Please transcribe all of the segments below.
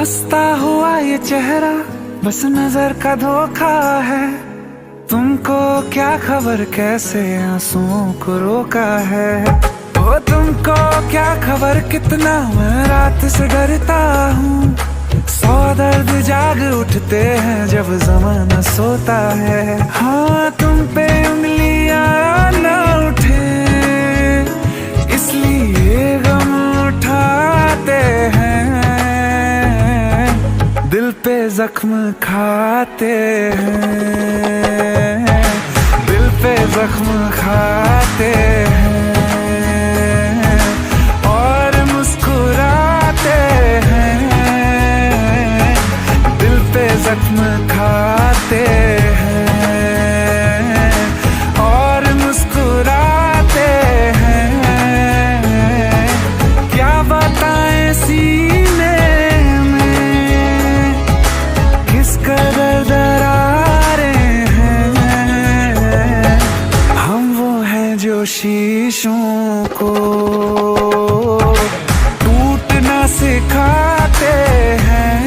हंसता हुआ ये चेहरा बस नजर का धोखा है। तुमको क्या खबर कैसे आंसुओं को रोका है। ओ तुमको क्या खबर कितना मैं रात से डरता हूँ। 100 दर्द जाग उठते हैं जब ज़माना सोता है। हाँ तुम पे उंगलियां न उठे इसलिए गम उठाते हैं। दिल पे जख्म खाते हैं, दिल पे जख्म खाते हैं और मुस्कुराते हैं। दिल पे जख्म खाते हैं और मुस्कुराते हैं। क्या बताएं सीने में किस कदर दरारें हैं। हम वो हैं जो शीशों को टूटना सिखाते हैं।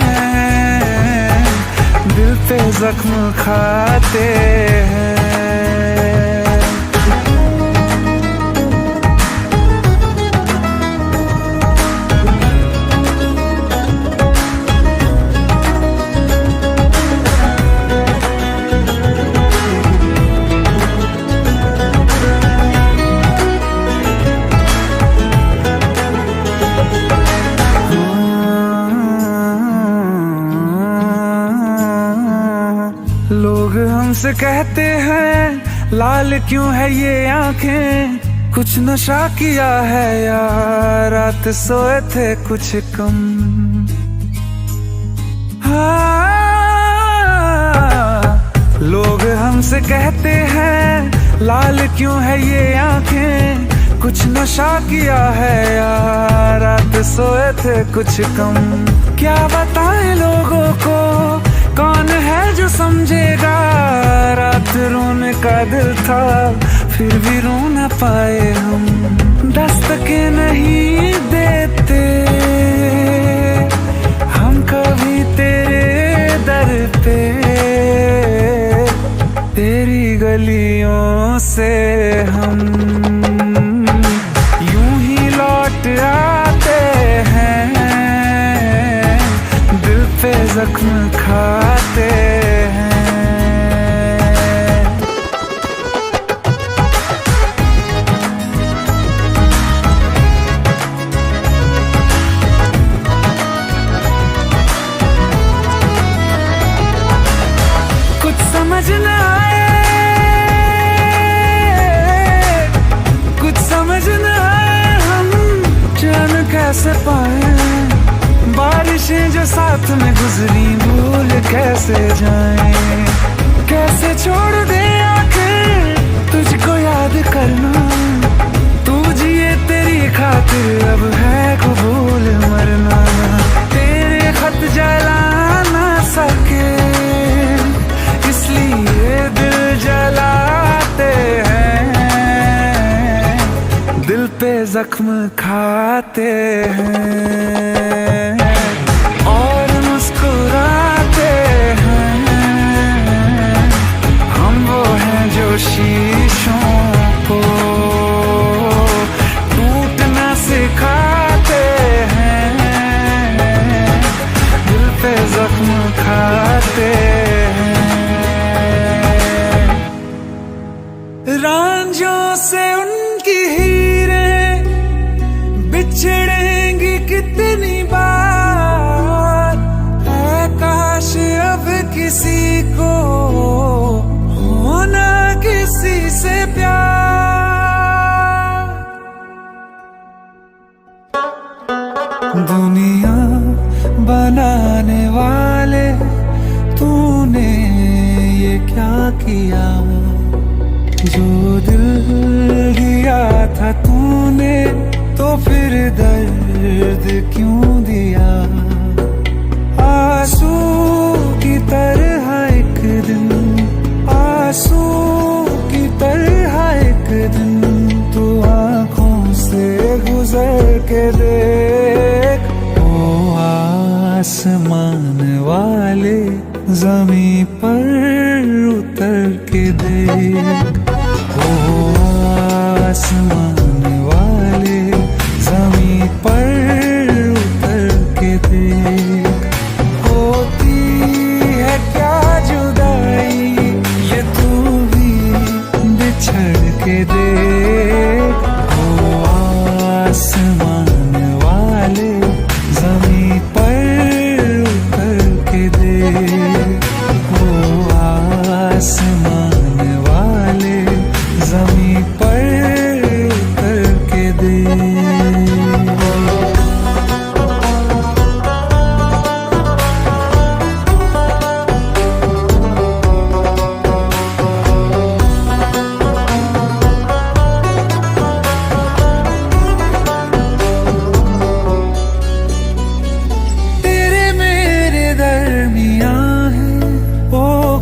दिल पे जख्म खाते हैं। लोग हमसे कहते हैं लाल क्यों है ये आंखें। कुछ नशा किया है या रात सोए थे कुछ कम। हाँ लोग हमसे कहते हैं लाल क्यों है ये आंखें। कुछ नशा किया है या रात सोए थे कुछ कम। क्या बताएं लोगों को कौन है जो समझेगा। रात रोने का दिल था फिर भी रो न पाए हम। दस्तकें नहीं देते हम कभी तेरे दर पे। तेरी गलियों से हम यूं ही लौट आते हैं। दिल पे जख्म खाते हैं। कुछ समझ न आए, कुछ समझ न आए हम जान कैसे पाए। बारिशें जो साथ में गुजरी भूल कैसे जाएं। कैसे छोड़ दे आंखें तुझको याद करना। तू जिए तेरी खातिर अब है कबूल मरना। तेरे खत जला ना सके इसलिए दिल जलाते हैं। दिल पे जख्म खाते हैं और मुस्कुराते हैं। हम वो हैं जो शीशों को टूटना सिखाते हैं। दिल पे जख्म खाते हैं। रांझों से उनकी हीरें बिछड़ेंगी कितनी बार। है काश अब किसी को होना किसी से प्यार। दुनिया बनाने वाले तूने ये क्या किया। जो दिल दिया था तूने तो फिर दर्द क्यों दिया। आंसू की तरह एक दिन, आंसू की तरह एक दिन तू आँखों से गुजर के देख। ओ आसमां जमीन पर उतर के देख, ओ आसमान वाले जमीन पर उतर के देख। होती है क्या जुदाई ये तू भी बिछड़ के देख, ओ आसमान वाले जमीन पर उतर के देख, ओ आसमान वाले जमीन पर उतर के देख।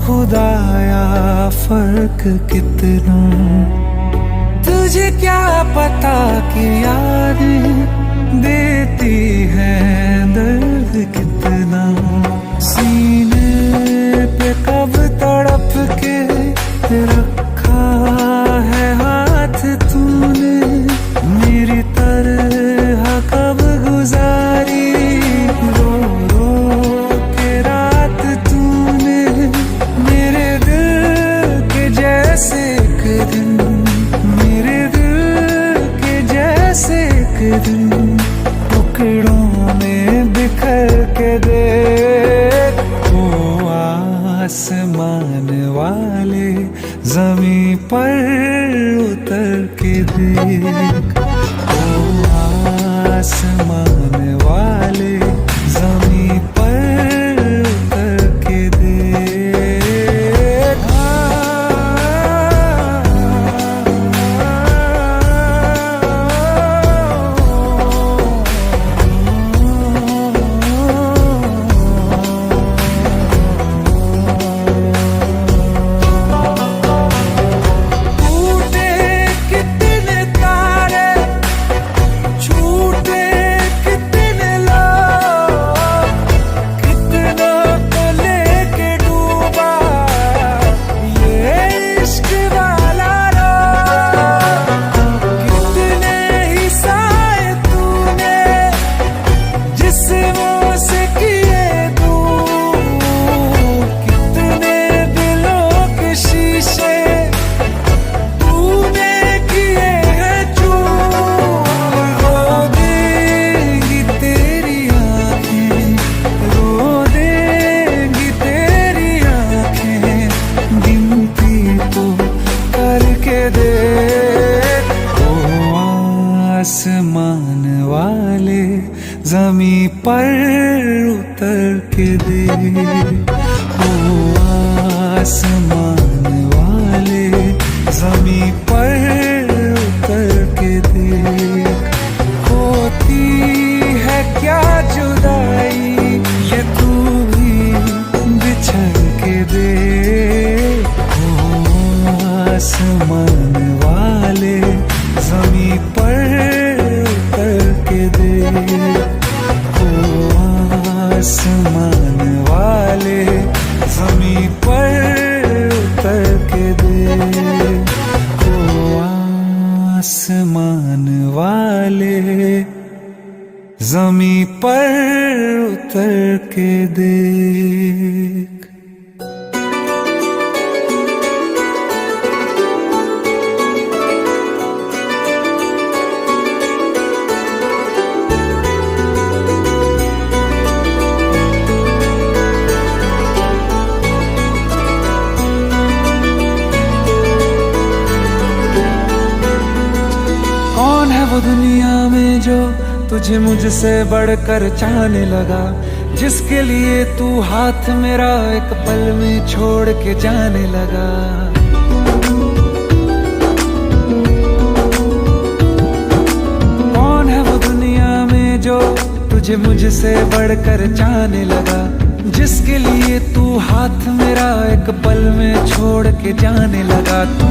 खुदाया फर्क कितना, तुझे क्या पता कि यादें देती है दर्द कितना। सीने पे कब तड़प के रखा है हाथ तूने, मेरी तरह कब गुजारी रो रो के रात तूने। मेरे दिल के जैसे एक दिन, मेरे दिल के जैसे एक दिन टुकड़ों में बिखर के देख, ओ आसमान वाले जमीन पर उतर के देख, ओ आसमान वाले जमीन पर उतर के देख। आसमान वाले जमीन पर उतर के देख, ओ आसमान वाले जमीन पर उतर के देख। होती है क्या जुदाई ये तू भी बिछड़ के देख, ओ आसमान वाले जमीन पर उतर के देख, ओ आसमान वाले जमीन पर उतर के देख, ओ आसमान वाले जमीन पर उतर के देख। वो दुनिया में जो तुझे मुझसे बढ़कर चाहने लगा, जिसके लिए तू हाथ मेरा एक पल में छोड़ के जाने लगा। कौन है वो दुनिया में जो तुझे मुझसे बढ़कर चाहने लगा, जिसके लिए तू हाथ मेरा एक पल में छोड़ के जाने लगा। तू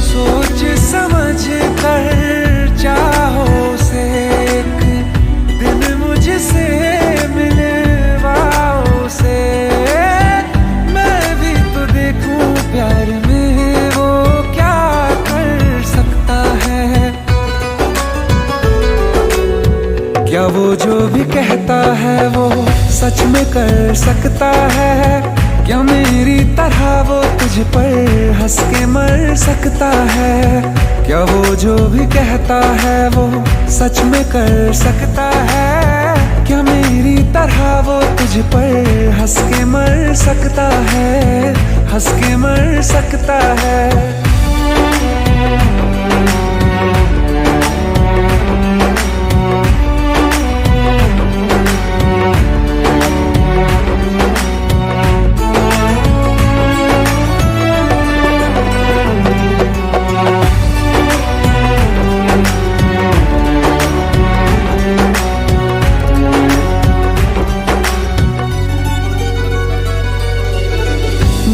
सोच समझ कर चाहो से एक दिन मुझसे मिलवाओ से, मैं भी कहता है वो सच में कर सकता है। क्या मेरी तरह वो तुझ पर हंस के मर सकता है? क्या वो जो भी कहता है वो सच में कर सकता है? क्या मेरी तरह वो तुझ पर हंस के मर सकता है? हंस के मर सकता है।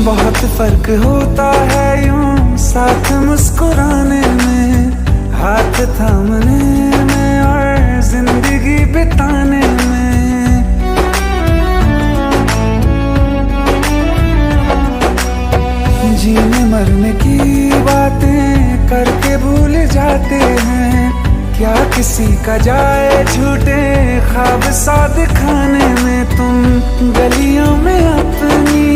बहुत फर्क होता है यूं साथ मुस्कुराने में, हाथ थामने में और जिंदगी बिताने में। जीने मरने की बातें करके भूल जाते हैं। क्या किसी का जाए झूठे ख्वाब सा दिखाने में? तुम गलियों में अपनी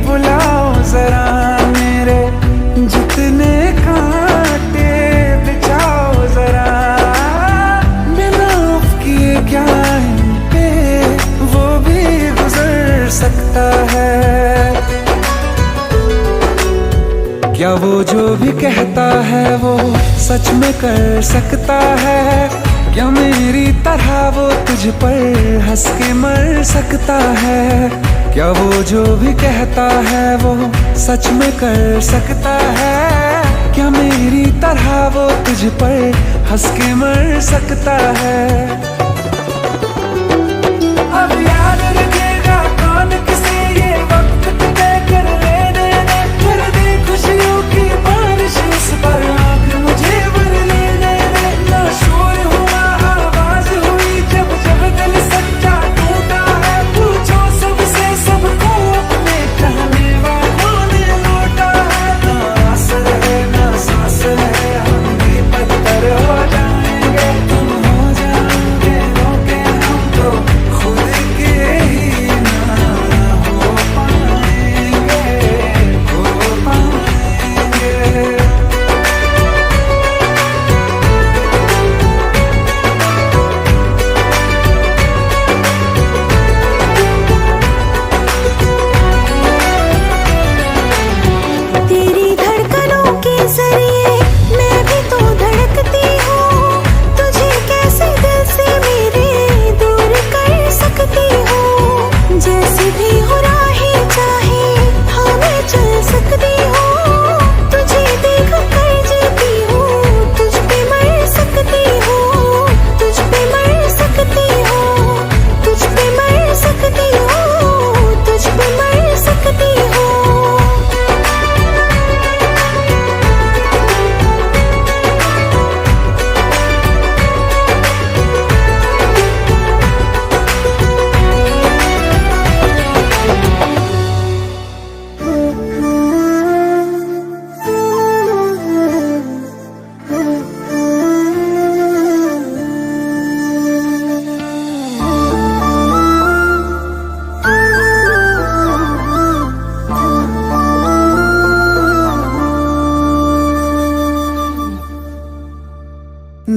बुलाओ जरा मेरे जितने कांटे बिछाओ जरा। बिना उफ किए क्या इन पे वो भी गुजर सकता है? क्या वो जो भी कहता है वो सच में कर सकता है? क्या मेरी तरह वो तुझ पर हंस के मर सकता है? क्या वो जो भी कहता है वो सच में कर सकता है? क्या मेरी तरह वो तुझ पर हंस के मर सकता है? अब याद रखेगा कौन किसे ये वक्त तय कर लेने दे। कर दे खुशियों की बारिश इस पर आँख मुझे भर लेने दे। ना शोर हुआ आवाज हुई जब जब दिल सच्चा टूटा है। पूछो सबसे सबको अपने कहने वालों ने लौटा है। ना आस रहे ना सांस रहे हम भी पत्थर हो जाएंगे। तुम हो जाओगे रोके हम तो खुद के ही ना हो पाएंगे, हो पाएंगे। तेरी धड़कनों के जरिए मैं भी तो धड़कती हूँ। तुझे कैसे दिल से मेरे दूर कर सकती हूँ? जैसी भी हो राहें चाहे हाँ मैं चल सकती हूँ। तुझे देख कर जीती हूँ, तुझ पे मर सकती हूँ। तुझ पे मर सकती हूँ, तुझ पे मर सकती हूँ, तुझ पे मर सकती हूँ।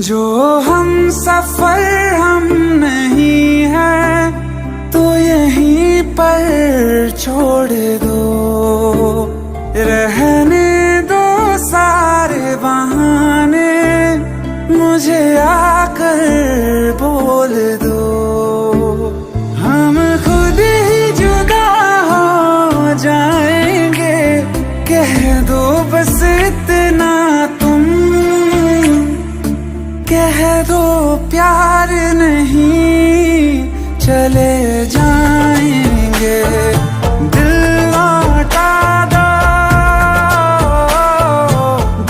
जो हम सफर हम नहीं हैं तो यहीं पर छोड़ दो। रहने दो सारे बहाने, मुझे आकर बोल दो। हम खुद ही जुदा हो जाएंगे, कह दो बस इतना तुम। कह दो प्यार नहीं चले जाएंगे। दिल लौटा दो,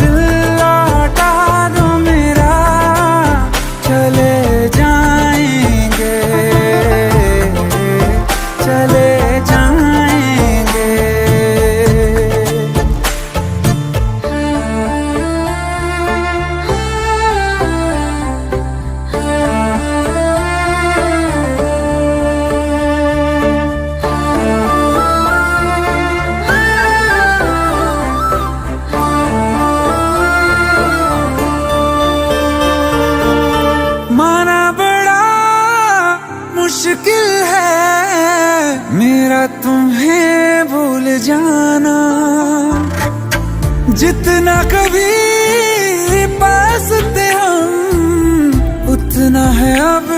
दिल लौटा दो मेरा, चले जाएंगे, चले जाएंगे। जितना कभी पास थे हम, उतना है अब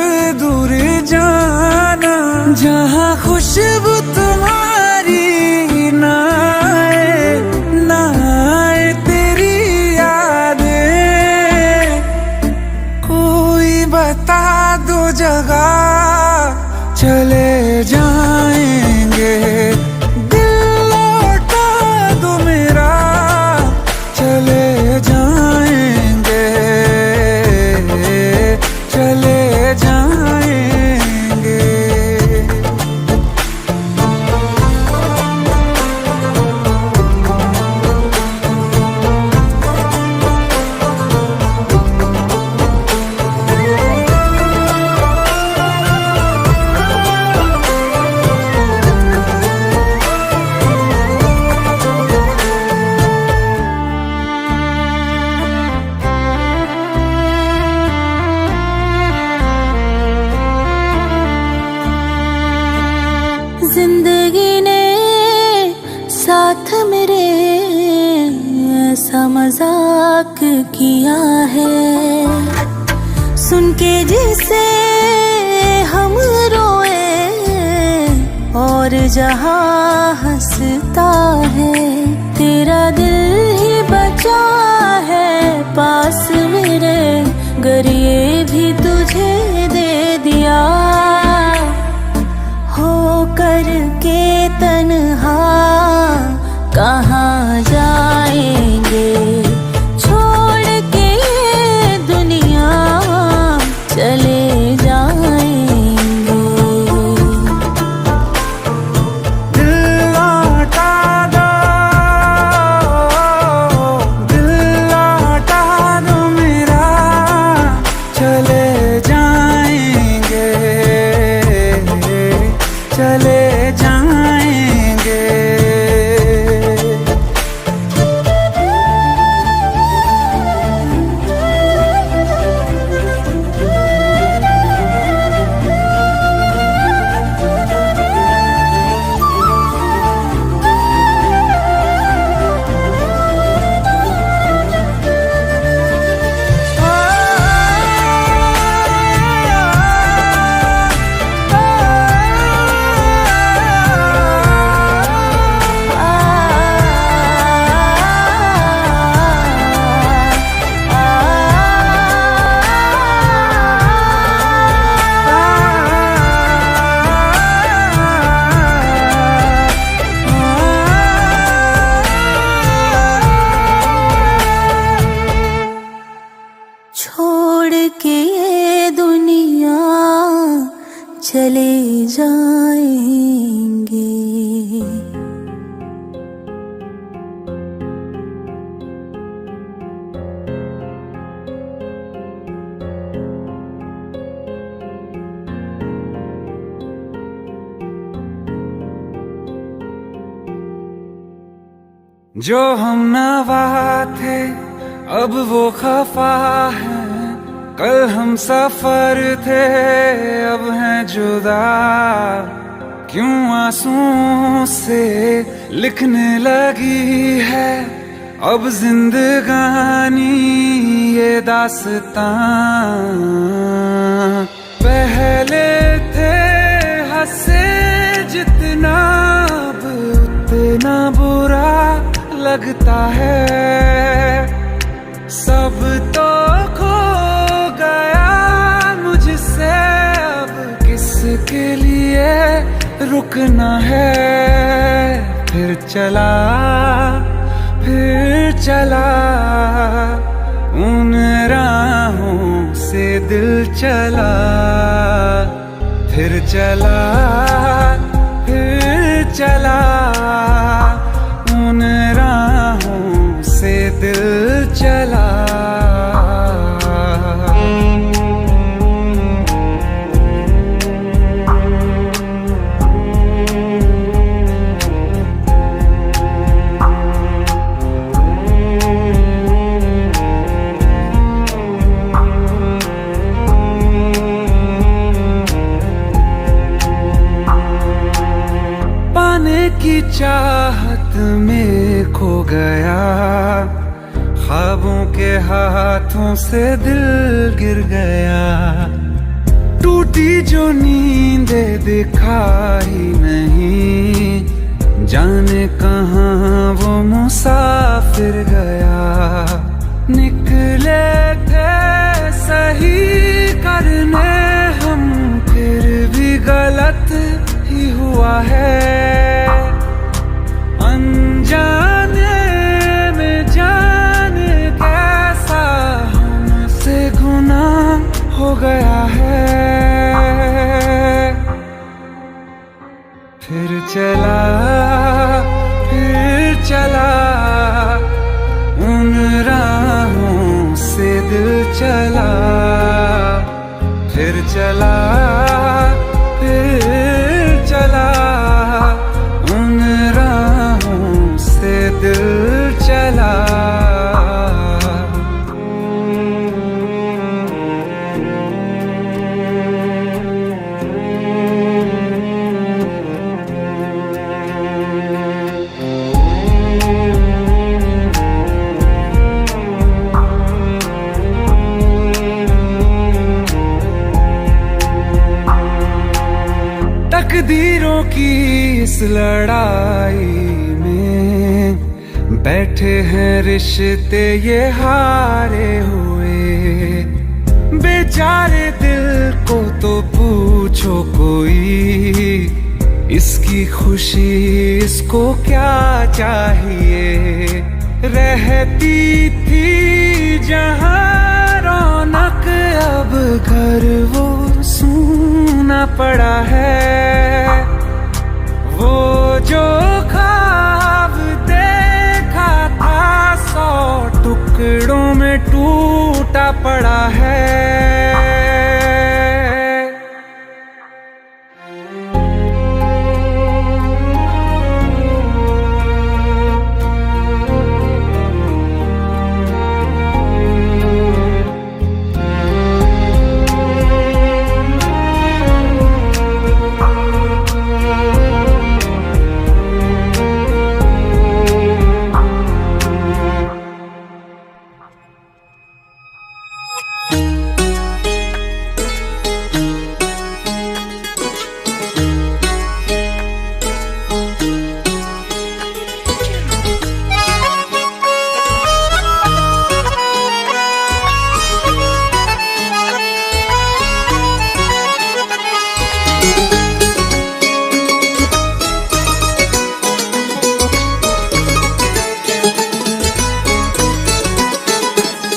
दूर जाना। जहाँ खुशबू तुम्हारी ना आए तेरी यादें, कोई बता दो जगह चले जाएंगे। दिल लौटा दो मेरा, चले जाएंगे, चले जाएंगे। जिंदगी ने साथ मेरे ऐसा मजाक किया है, सुन के जिसे हम रोए और जहां हंसता है। तेरा दिल ही बचा है पास मेरे, गर ये भी तुझे दे दिया। हो करके तन्हा कहाँ जाएंगे, छोड़ के ये दुनिया चले जाएंगे। दिल लौटा दो, दिल लौटा दो मेरा, चले जाएंगे, चले जाएंगे। छोड़ के ये दुनिया चले जाएंगे। जो हम नवा थे अब वो खफा है, कल हम सफर थे अब हैं जुदा। क्यों आंसुओं से लिखने लगी है अब जिंदगानी ये दास्तां। पहले थे हंसे जितना अब उतना बुरा लगता है। सब तो खो गया मुझसे, अब किसके लिए रुकना है। फिर चला उन राहों से दिल चला। फिर चला उन राहों से दिल चला। पाने की चाहत में खो गया, ख्वाबों के हाथों से दिल गिर गया, टूटी जो नींद दिखाई नहीं, जाने कहाँ वो मुसाफिर गया। निकले थे सही करने हम, फिर भी गलत ही हुआ है। अनजाने में जाने कैसा हमसे गुनाह हो गया है। फिर चला उन राहों से दिल चला, फिर चला उन राहों से दिल चला। तकदीरों की इस लड़ाई में बैठे हैं रिश्ते ये हारे हुए। बेचारे दिल को तो पूछो कोई, इसकी खुशी इसको क्या चाहिए। रहती थी जहां रौनक, अब घर वो सूना पड़ा है। वो जो ख्वाब देखा था 100 टुकड़ों में टूटा पड़ा है।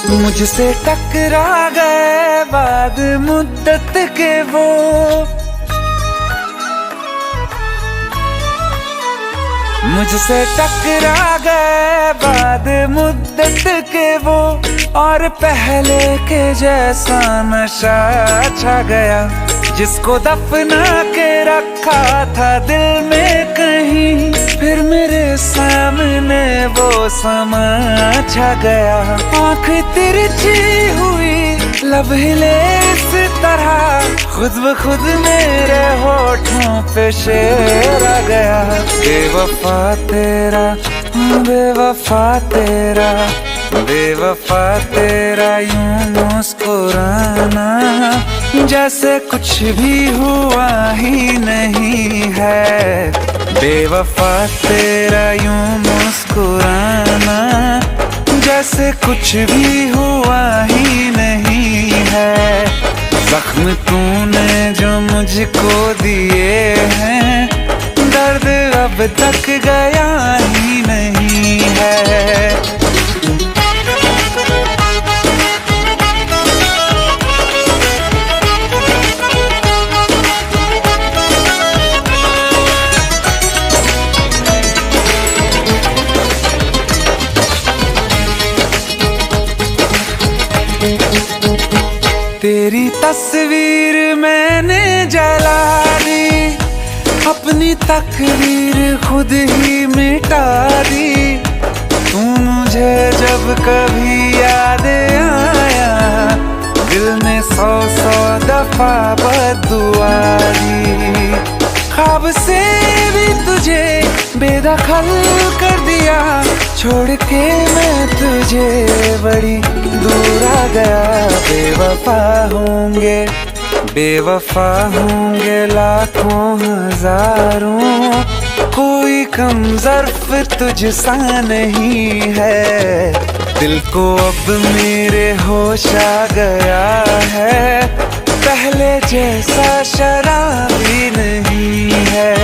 मुझसे टकरा गए बाद मुद्दत के वो, मुझसे टकरा गए बाद मुद्दत के वो, और पहले के जैसा नशा छा गया। जिसको दफना के रखा था दिल में कहीं, फिर मेरे सामने वो समा छा गया। आँख तिरछी हुई, लब हिले इस तरह, खुद ब खुद मेरे होठों पे शेर आ गया। बेवफा तेरा, बेवफा तेरा, बेवफा तेरा यूं मुस्कुराना, जैसे कुछ भी हुआ ही नहीं है। बेवफा तेरा यूं मुस्कुराना, जैसे कुछ भी हुआ ही नहीं है। जख्म तूने जो मुझको दिए हैं, दर्द अब तक गया ही नहीं है। तेरी तस्वीर मैंने जला दी, अपनी तकदीर खुद ही मिटा दी। तू मुझे जब कभी याद आया, दिल ने 100 दफा बद्दुआ दी। ख्वाब से भी तुझे बेदखल कर दिया, छोड़ के मैं तुझे बड़ी दूर आ गया। बेवफा होंगे लाखों हजारों, कोई कम ज़र्फ तुझसा नहीं है। दिल को अब मेरे होश आ गया है, पहले जैसा शराबी नहीं है।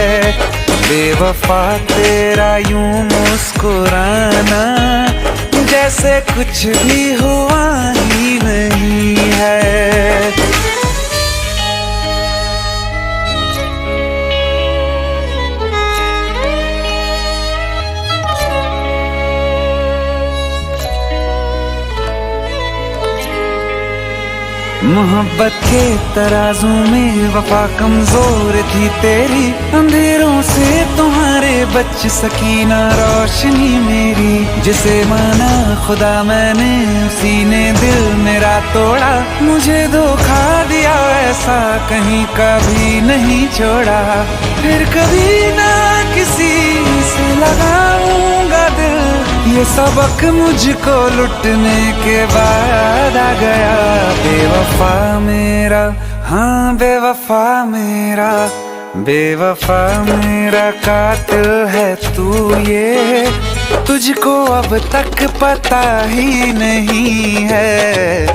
बेवफा तेरा यूं मुस्कुराना, जैसे कुछ भी हुआ ही नहीं है। मोहब्बत के तराजू में वफा कमजोर थी तेरी, अंधेरों से तुम्हारे बच सकी ना रोशनी मेरी। जिसे माना खुदा मैंने, उसी ने दिल मेरा तोड़ा। मुझे धोखा दिया ऐसा कहीं कभी नहीं छोड़ा। फिर कभी ना किसी से लगाऊंगा दिल, ये सबक मुझको लुटने के बाद आ गया। बेवफा मेरा, हाँ बेवफा मेरा, बेवफा मेरा कातिल है तू, ये तुझको अब तक पता ही नहीं है।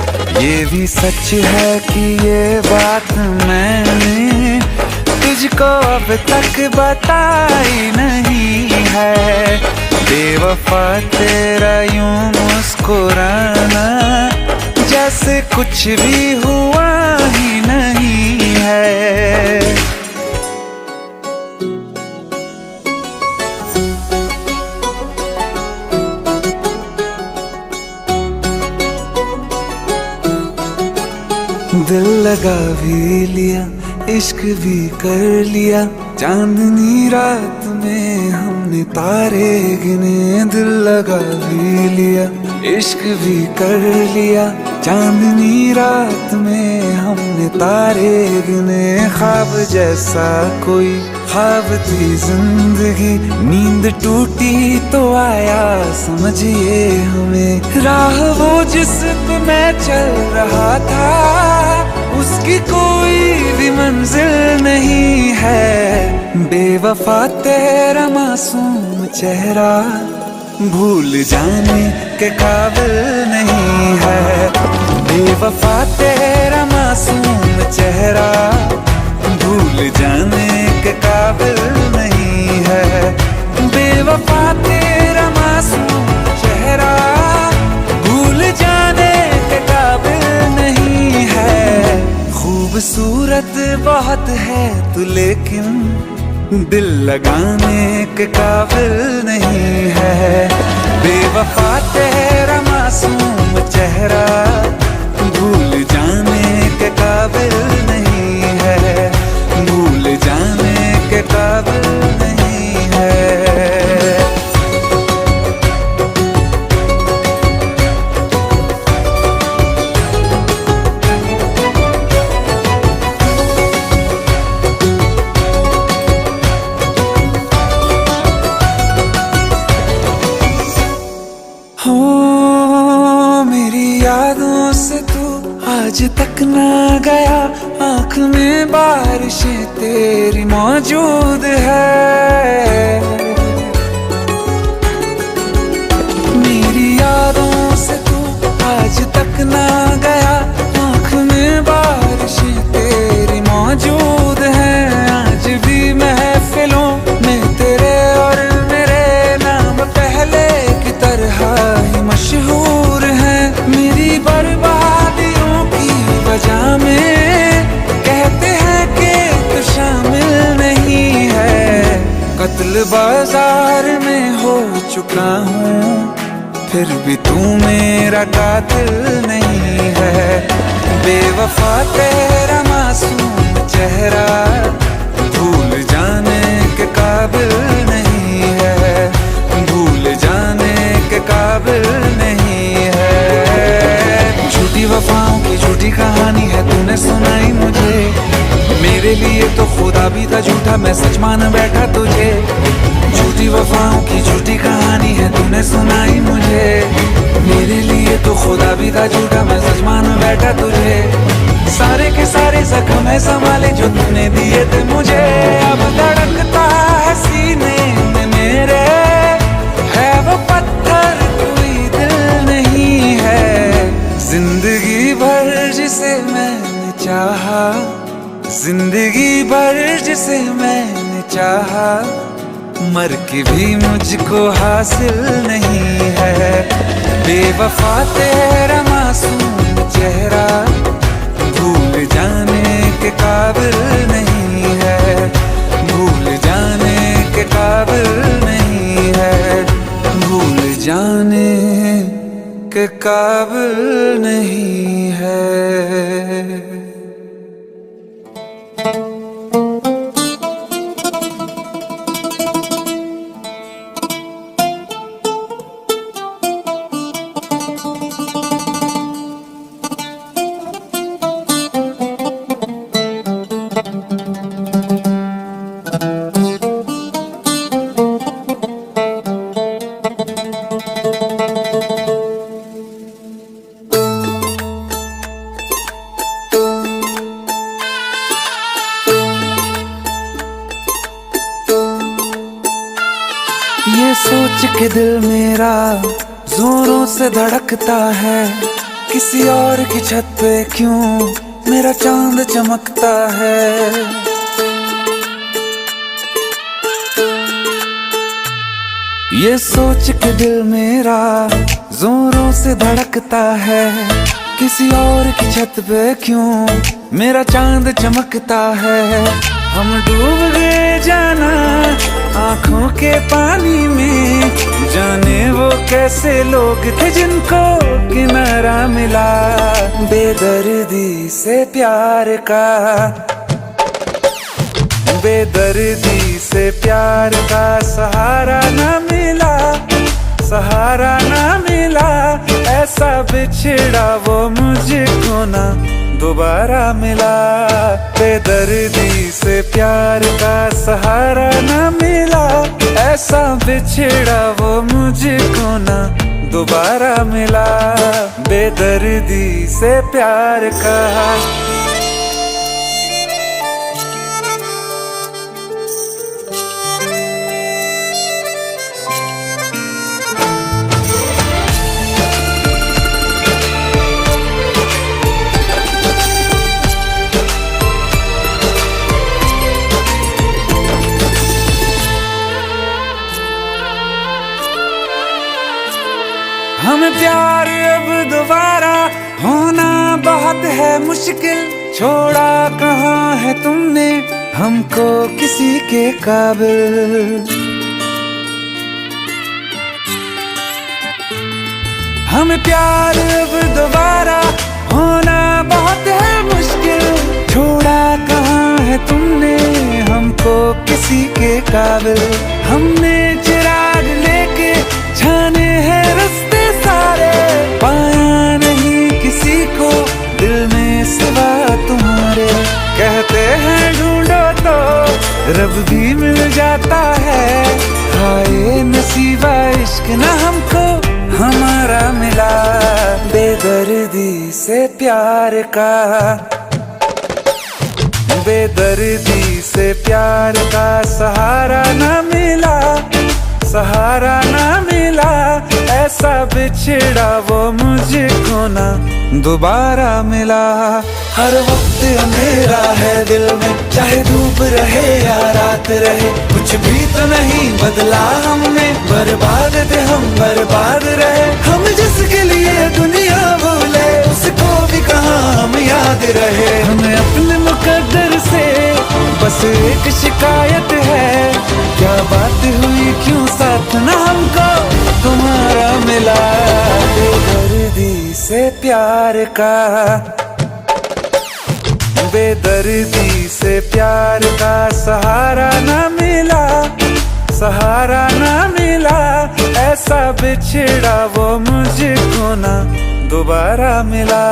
ये भी सच है कि ये बात मैंने तुझको अब तक बताई नहीं है। बेवफा तेरा यूं मुस्कुराना, जैसे कुछ भी हुआ ही नहीं है। दिल लगा भी लिया, इश्क भी कर लिया, चांदनी रात में हमने तारे गिने। दिल लगा भी लिया, इश्क भी कर लिया, चांदनी रात में हमने तारे गिने। ख्वाब जैसा कोई ख्वाब थी जिंदगी, नींद टूटी तो आया समझिए हमें। राह वो जिस पे मैं चल रहा था, उसकी कोई भी मंजिल नहीं है। बेवफा तेरा मासूम चेहरा भूल जाने के काबिल नहीं है। बेवफा तेरा मासूम चेहरा भूल जाने के काबिल नहीं है। बेवफा तेरा मासूम चेहरा भूल जाने के काबिल नहीं है। खूबसूरत बहुत है तू, लेकिन दिल लगाने के काबिल नहीं है। बेवफा तेरा मासूम चेहरा भूल जाने के काबिल नहीं है। भूल जाने के काबिल नहीं है। हो मेरी यादों से तू आज तक ना गया, आँख में बारिशें तेरी मौजूद है। मेरी यादों से तू आज तक ना गया, आँख में बारिशें तेरी मौजूद है। आज भी महफिलों में तेरे और मेरे नाम पहले की तरह ही मशहूर है। मेरी बर्बादियों की वजह में कहते हैं कि तू शामिल नहीं है। कत्ल बाजार में हो चुका हूँ, फिर भी तू मेरा कातिल नहीं है। बेवफा तेरा मासूम चेहरा भूल जाने के काबिल नहीं है। भूल जाने के काबिल नहीं है। झूठी वफाओं की झूठी कहानी है तूने सुनाई मुझे, मेरे लिए तो खुदा भी था झूठा, मैं सच मान बैठा तुझे। झूठी वफाओं की झूठी कहानी है तूने सुनाई मुझे। मेरे लिए तो खुदा भी था झूठा, मैं सच मान बैठा तुझे। सारे के सारे जख्म है संभाले जो तूने दिए थे मुझे। अब धड़कता है सीने में मेरे, है वो पत्थर कोई दिल नहीं है। जिंदगी भर जिसे मैंने चाहा, जिंदगी भर जिसे मैंने चाहा, मर के भी मुझको हासिल नहीं है। बेवफा तेरा मासूम चेहरा भूल जाने के काबिल नहीं है, भूल जाने के काबिल नहीं है, भूल जाने के काबिल नहीं है। ये सोच के दिल मेरा जोरों से धड़कता है, किसी और की छत पे क्यों मेरा चांद चमकता है। ये सोच के दिल मेरा जोरों से धड़कता है, किसी और की छत पे क्यों मेरा चांद चमकता है। हम डूब गए जाना आंखों के पानी में, जाने वो कैसे लोग थे जिनको किनारा मिला। बेदर्दी से प्यार का, बेदर्दी से प्यार का सहारा ना मिला, सहारा ना मिला। ऐसा बिछड़ा वो मुझको ना दोबारा मिला। बेदर्दी से प्यार का सहारा ना मिला, ऐसा बिछड़ा वो मुझको ना दोबारा मिला। बेदर्दी से प्यार का। हमें प्यार अब दोबारा होना बहुत है मुश्किल, छोड़ा कहाँ है तुमने हमको किसी के काबिल। हमें प्यार अब दोबारा होना बहुत है मुश्किल, छोड़ा कहाँ है तुमने हमको किसी के काबिल। हमने चिराग लेके छाने हैं रास्ते सारे, पाया नहीं किसी को दिल में सिवा तुम्हारे। कहते हैं ढूंढो तो रब भी मिल जाता है, हाय नसीबा इश्क न हमको हमारा मिला। बेदर्दी से प्यार का, बेदर्दी से प्यार का सहारा न मिला, सहारा ना मिला। ऐसा बिछड़ा वो मुझको ना दोबारा मिला। हर वक्त अंधेरा है दिल में, चाहे धूप रहे या रात रहे, कुछ भी तो नहीं बदला हमने। बर्बाद थे हम, बर्बाद रहे हम, जिसके लिए दुनिया भूले उसको भी कहाँ हम याद रहे। हमें अपने मुकद्दर से बस एक शिकायत है, क्या बात हुई क्यों साथ ना हमको तुम्हारा मिला। बेदर्दी से प्यार का, बेदर्दी से प्यार का सहारा ना मिला, सहारा ना मिला। ऐसा बिछड़ा वो मुझको ना दोबारा मिला।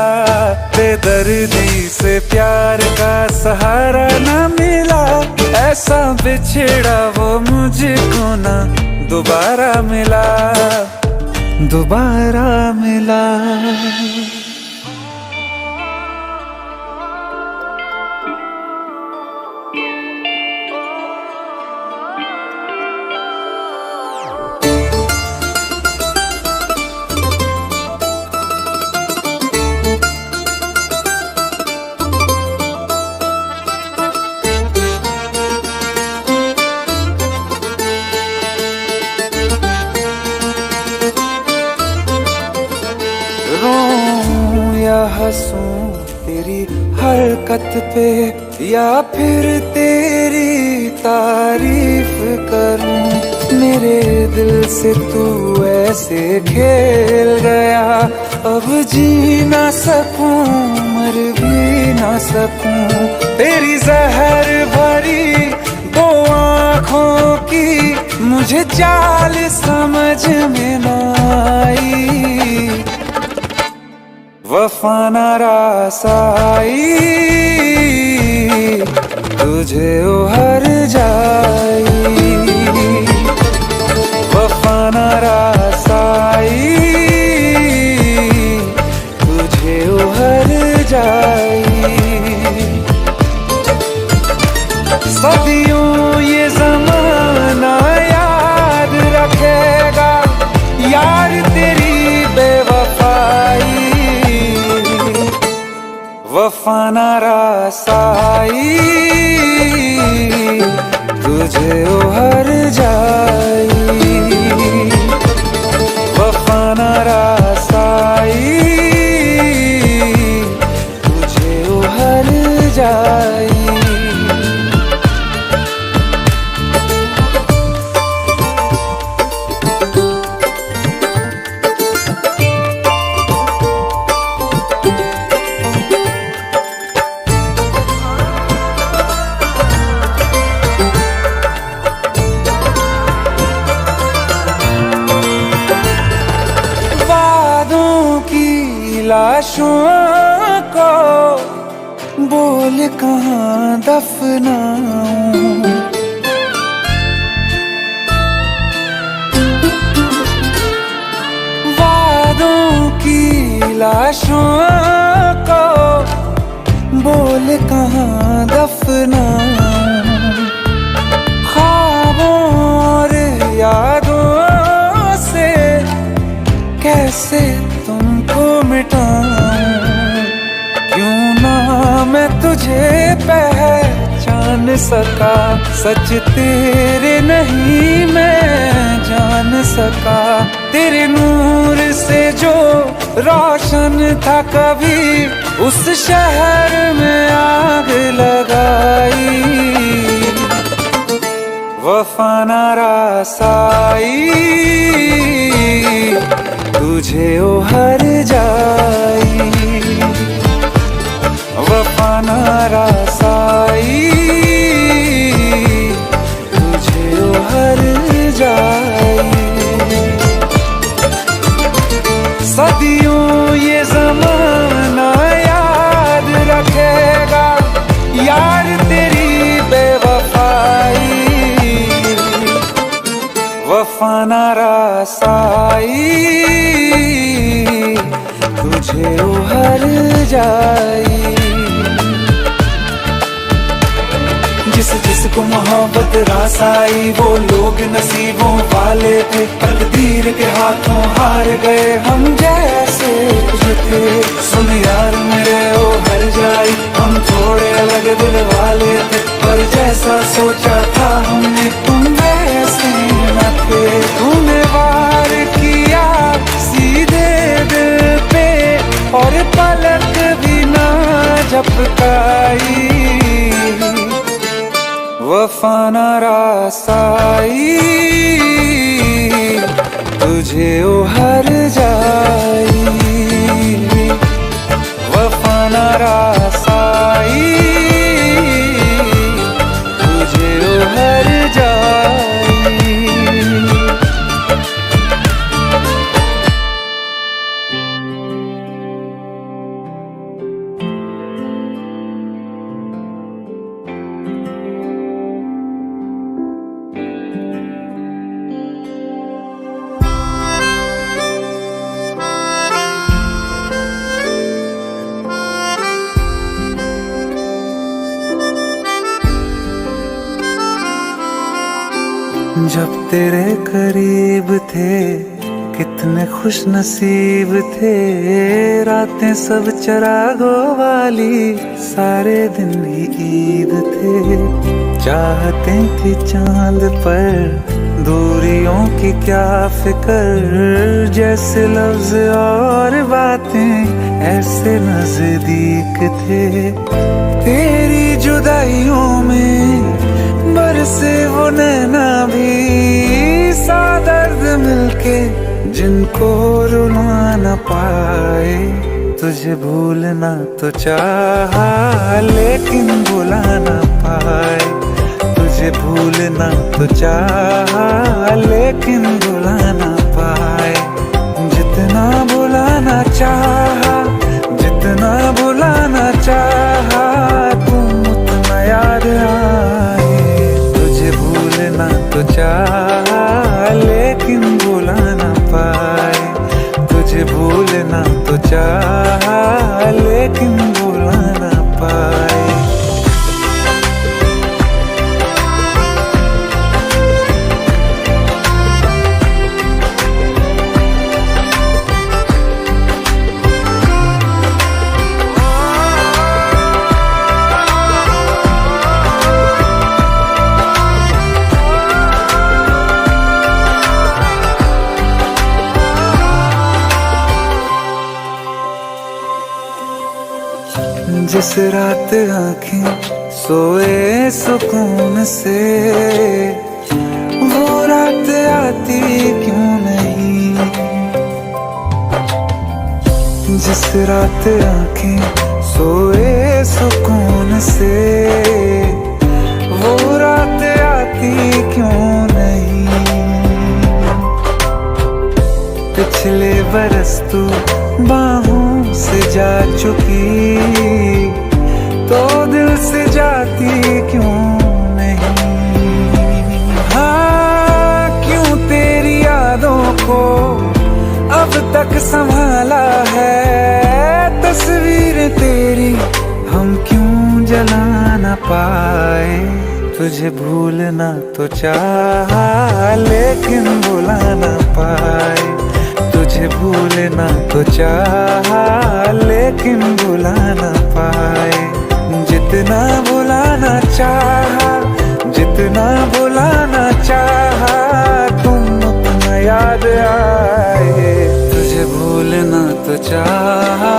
बेदर्दी से प्यार का सहारा न मिला, ऐसा बिछड़ा वो मुझको ना दोबारा मिला, दोबारा मिला। रोऊं या हंसूं तेरी हरकत पे, या फिर तेरी तारीफ करूं। मेरे दिल से तू ऐसे खेल गया, अब जी ना सकूं मर भी ना सकूं। तेरी जहर भरी दो आँखों की मुझे चाल समझ में न आई, वफा न रास आई, तुझे उहर जाई, वफा न रास आई, तुझे उहर जाई। सदियों ये ज़माना याद रखेगा यार तेरी बेवफाई, वफा न रास आई, तुझे उहर जाई, वफा न रास आई, तुझे उहर जाई। लाशों को बोल कहाँ दफनाऊं, वादों की लाशों को बोल कहाँ दफनाऊं। ख्वाबों और यादों से कैसे तुमको मिटाऊं, क्यों ना मैं तुझे पहचान सका, सच तेरे नहीं मैं जान सका। तेरे नूर से जो रोशन था कभी, उस शहर में आग लगाई, वफा न रास आई, तुझे उहर जाई, वफा न रास आई, तुझे उहर जाई। सदियों ये ज़माना याद रखेगा यार तेरी बेवफाई, वफा न रास आई, तुझे उहर जाई। जिसको मोहब्बत रास आई, वो लोग नसीबों वाले थे, तकदीर के हाथों हार गए हम जैसे थे। सुन यार मेरे ओ हर जाई, हम थोड़े अलग दिल वाले थे, पर जैसा सोचा था हमने तुम वैसे न थे। तूने वार किया सीधे दिल पे, और पलक भी ना झपकाई, वफा न रास आई, तुझे उहर जाई, वफा न रास आई, तुझे उहर जाई। जब तेरे करीब थे कितने खुश नसीब थे, रातें सब चरागों वाली, सारे दिन ही ईद थे। चाहते थी चांद पर दूरियों की क्या फिक्र, जैसे लफ्ज और बातें ऐसे नजदीक थे। तेरी जुदाइयों में बरसे वो नैना भी, सा दर्द मिलके जिनको रुला न पाए। तुझे भूलना तो चाहा लेकिन भुला न पाए, तुझे भूलना तो चाहा लेकिन भुला न पाए। जितना भुलाना चाहा, जितना भुलाना चाहा, तुम उतना याद आए। तुझे भूलना तो चाहा लेकिन भुला न पाए, तुझे भूलना तो चाहा लेकिन भुला न पाए। जिस रात आँखें सोए सुकून से, वो रात आती क्यों नहीं। जिस रात आँखें सोए सुकून से, वो रात आती क्यों नहीं। पिछले बरस तू बाहों से जा चुकी, तो दिल से जाती क्यों नहीं। हाँ, क्यों तेरी यादों को अब तक संभाला है, तस्वीर तेरी हम क्यों जला न पाए। तुझे भूलना तो चाहा लेकिन भुला न पाए, तुझे भूलना तो चाहा लेकिन भुला न पाए। जितना भुलाना चाहा, जितना भुलाना चाहा, तुम उतना याद आए। तुझे भूलना तो चाहा,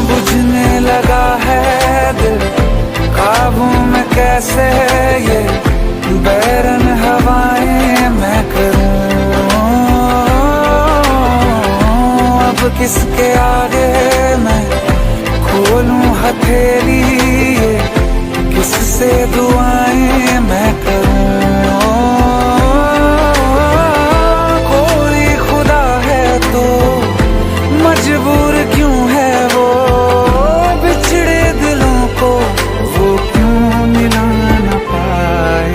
बुझने लगा है दिल काबू में कैसे, ये बैरन हवाएं मैं करूं। अब किसके आगे मैं खोलूं हथेली, ये किससे दुआएं मैं करूं। कोई खुदा है तो मजबूर क्यों है वो, बिछड़े दिलों को वो क्यों मिला न पाए।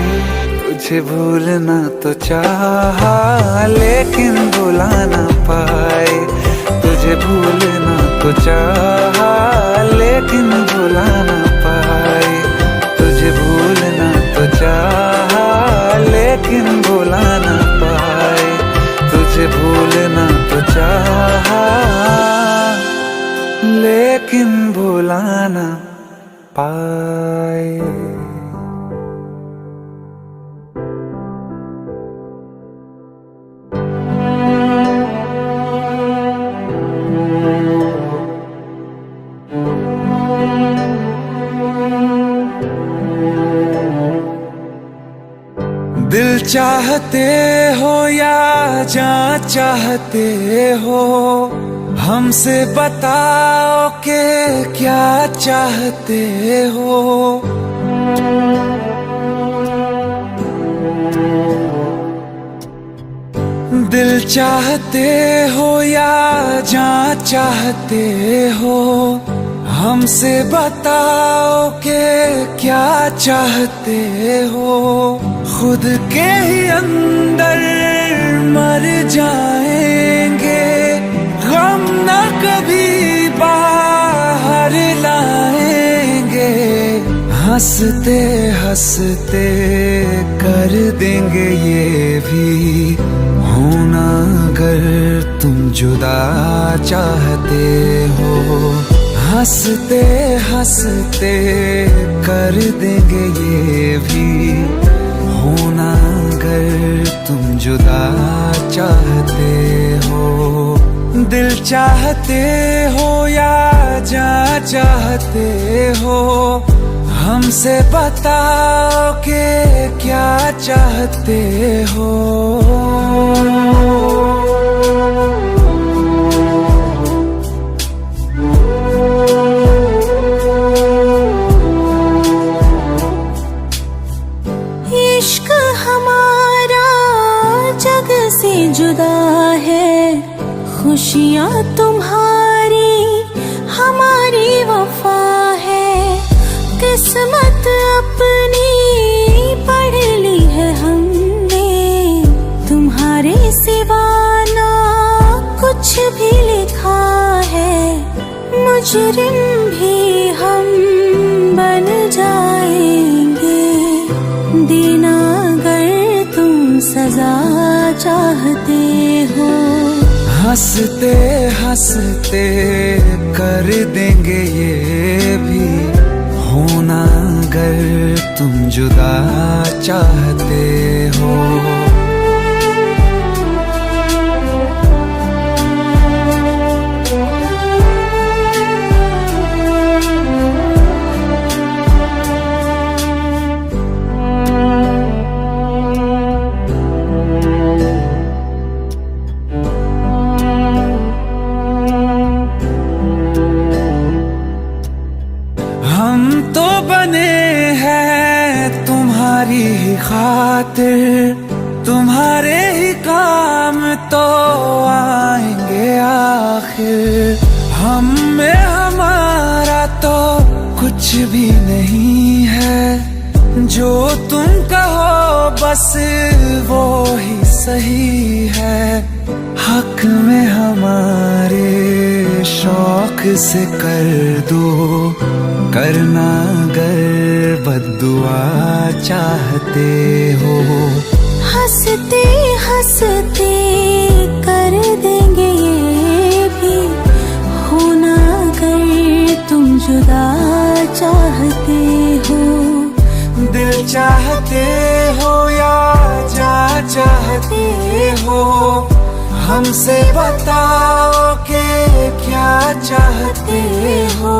तुझे भूलना तो चाहा लेकिन भुला न पाए, तुझे भूलना तो चाहा लेकिन भुला न पाए। तुझे भूलना तो चाहा लेकिन भुला न पाए, तुझे भूलना तो चाहा लेकिन भुला न पाए। दिल चाहते हो या जान चाहते हो, हमसे बताओ कि क्या चाहते हो। दिल चाहते हो या जान चाहते हो, हमसे बताओ कि क्या चाहते हो। खुद के ही अंदर मर जाएंगे, गम न कभी हंसते हंसते कर देंगे ये भी होना अगर तुम जुदा चाहते हो। हंसते हंसते कर देंगे ये भी होना अगर तुम जुदा चाहते हो। दिल चाहते हो या जान चाहते हो, हमसे बताओ कि क्या चाहते हो। इश्क हमारा जग से जुदा है, खुशियाँ तुम्हारी हमारी वफा है। किस्मत अपनी पढ़ ली है हमने, तुम्हारे सिवा ना कुछ भी लिखा है। मुजरिम भी हम बन जाएंगे, देना अगर तुम सजा चाहते हो। हंसते हंसते कर देंगे ये भी होना अगर तुम जुदा चाहते हो। हम तो बने हैं तुम्हारी ही खातिर, तुम्हारे ही काम तो आएंगे आखिर। हम में हमारा तो कुछ भी नहीं है, जो तुम कहो बस वो ही सही है। हक में हमारे शौक से कर दो, करना अगर बद्दुआ चाहते हो। हंसते हंसते कर देंगे ये भी होना अगर तुम जुदा चाहते हो। दिल चाहते हो या जान चाहते हो, हमसे बताओ कि क्या चाहते हो।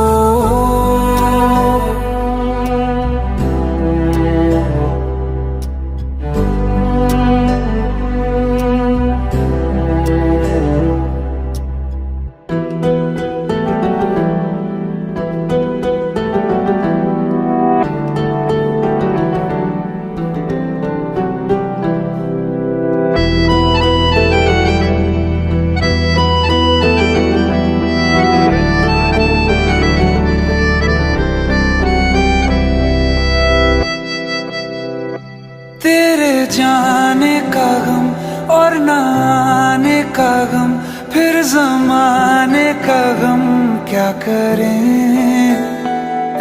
तेरे जाने का गम और न आने का गम, फिर जमाने का गम क्या करें।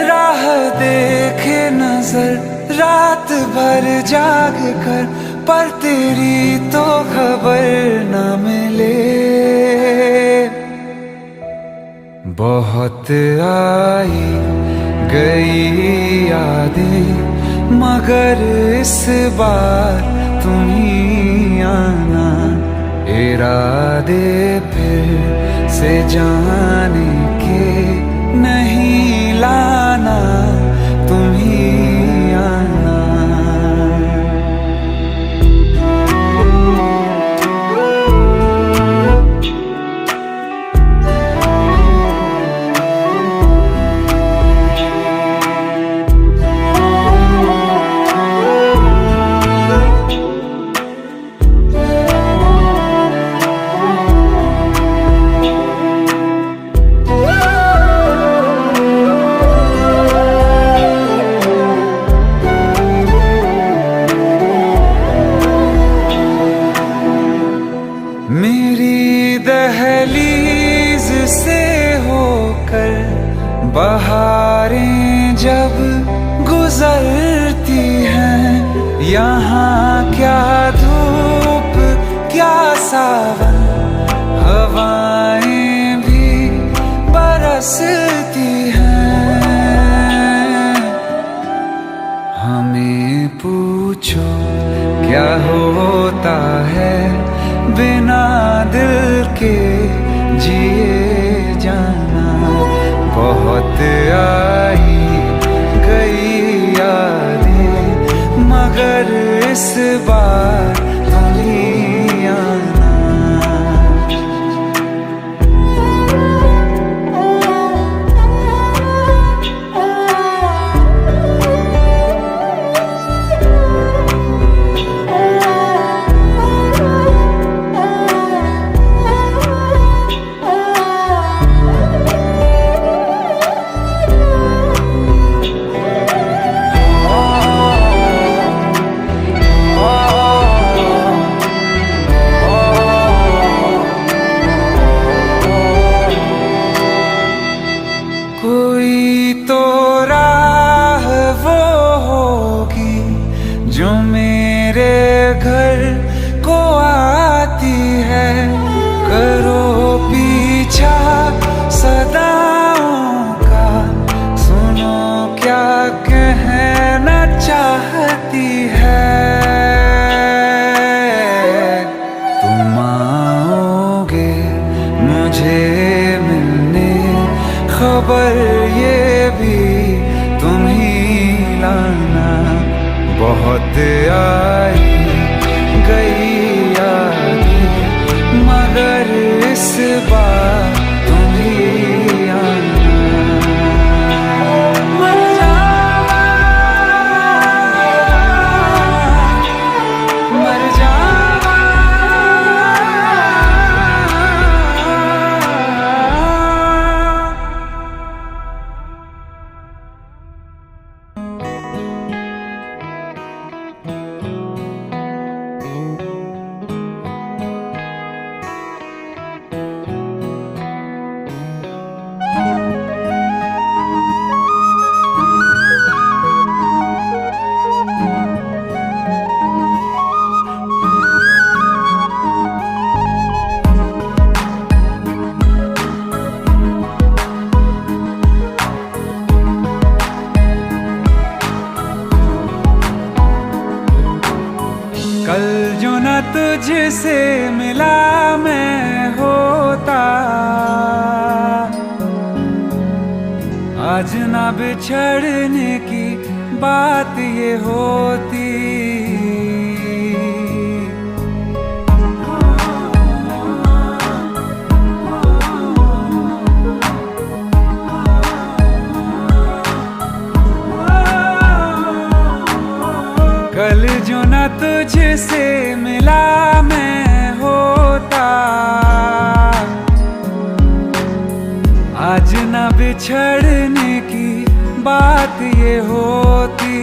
राह देखे नजर रात भर जाग कर, पर तेरी तो खबर न मिले। बहुत आई गई यादें मगर इस बार तुम ही आना। इरादे फिर से जाने के नहीं लाना, तुम ही आना। गुजरती हैं। यहाँ क्या धूप क्या सावन, हवाएं भी बरसती हैं। हमें पूछो क्या होता है बिना दिल के जिए जाना। बहुत आई गई यादें मगर इस बार तुम ही आना। कोई तो राह वो होगी जो मेरे घर को आती है। करो पीछा सदाओं का, सुनो क्या कहना चाहती है। तुम आओगे मुझे मिलने, खबर ये भी तुम ही लाना। बहुत आई गई यादें मगर इस बार तुम ही आना। मर जावा, मर जावा। कल जो न तुझसे मिला मैं होता, आज ना बिछड़ने की बात ये होती। कल जो न तुझसे मिला मैं होता, आज न बिछड़ने की बात ये होती।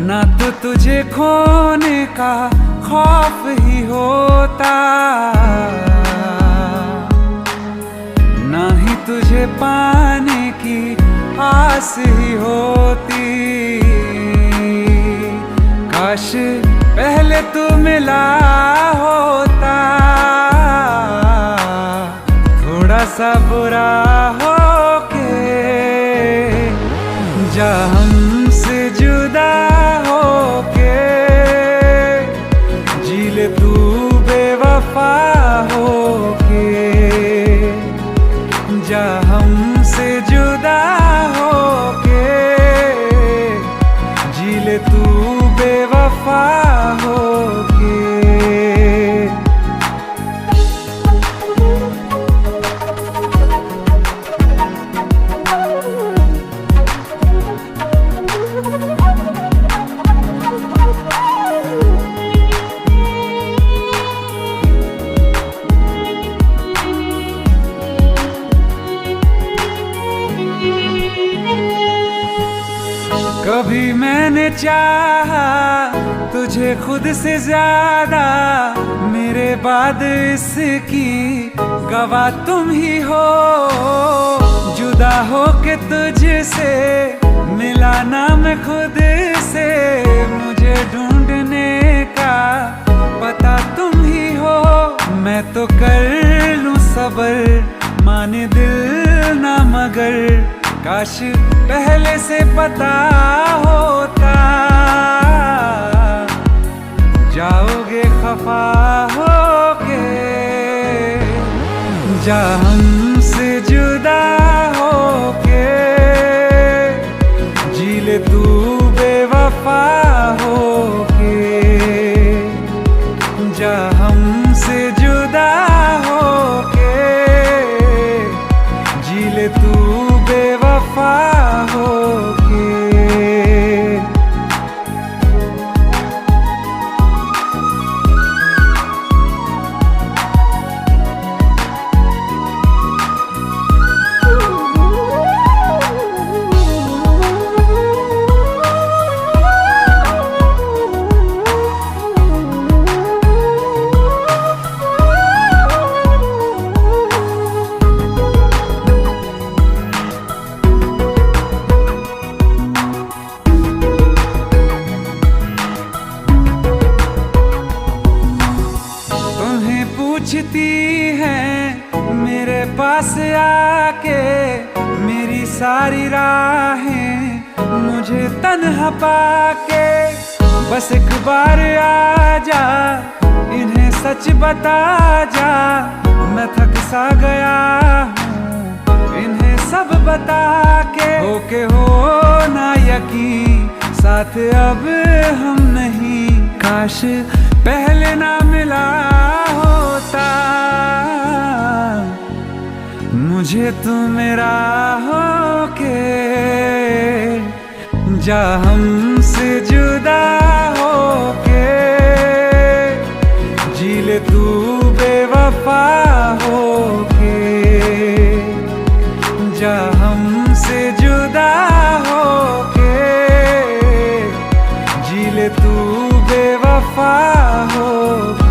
न तो तुझे खोने का खौफ ही होता, न ही तुझे पाने की आस ही होती। काश पहले तू मिला होता, थोड़ा सा बुरा होके जा हमसे जुदा होके। जी ले तू बेवफा होके, जा हमसे जुदा होके। जी ले तू बेवफा होके। कभी मैंने चाहा तुझे खुद से ज्यादा, मेरे बाद इसकी गवाह तुम ही हो। जुदा हो के तुझ से मिला ना मैं खुद से, मुझे ढूंढने का पता तुम ही हो। मैं तो कर लूं सबर माने दिल ना मगर, काश पहले से पता होता। जाओगे खफा होके, जा हमसे जुदा होके, जी ले तू बेवफा होके, जा हमसे जुदा होके, जी ले तू बेवफा होके। पूछती हैं मेरे पास आके, मेरी सारी राहें मुझे तन्हा पाके। बस एक बार आ जा, इन्हें सच बता जा, मैं थक सा गया हूँ इन्हें सब बता के। होके हो ना यकीन, साथ अब हम नहीं, काश पहले ना मिला होता। मुझे तू मेरा होके, जा हमसे जुदा होके, जी ले तू बेवफा होके, जा हमसे जुदा होके, जी ले तू बेवफा होके।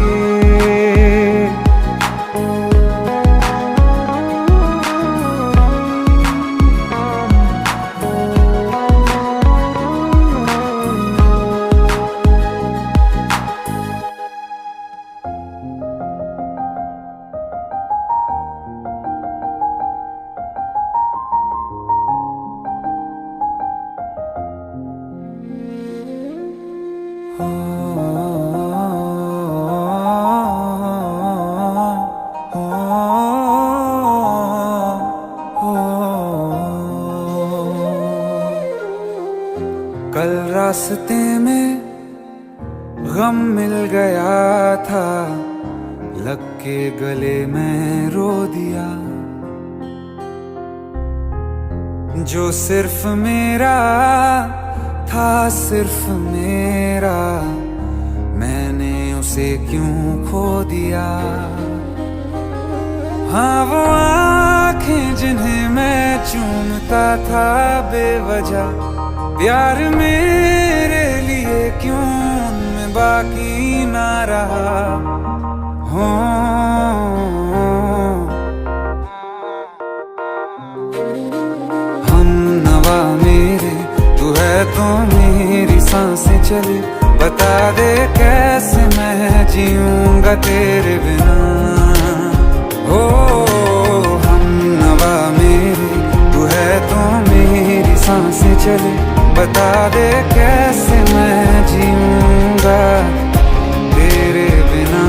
कल रास्ते में गम मिल गया था, लग के गले में रो दिया। जो सिर्फ मेरा था, सिर्फ मेरा, मैंने उसे क्यों खो दिया। हाँ वो आँखें जिन्हें मैं चूमता था बेवजह, प्यार मेरे लिए क्यों उनमें बाकी ना रहा हो। हम नवा मेरे, तू है तो मेरी सांसें चले, बता दे कैसे मैं जीऊंगा तेरे बिना। हो हम नवा मेरे, तू है तो मेरी सांसें चले, बता दे कैसे मैं जीऊंगा तेरे बिना।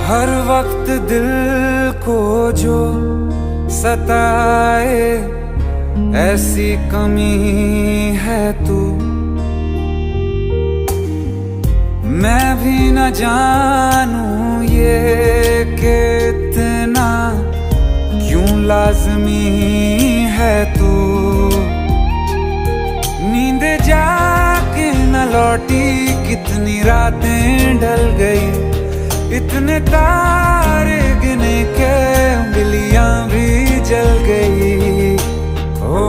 हर वक्त दिल को जो सताए, ऐसी कमी है तू। मैं भी न जानूं ये कि इतना क्यों लाज़मी है तू। नींद लौटी, कितनी रातें ढल गई, इतने तारे गिने के उंगलियां भी जल गई। ओ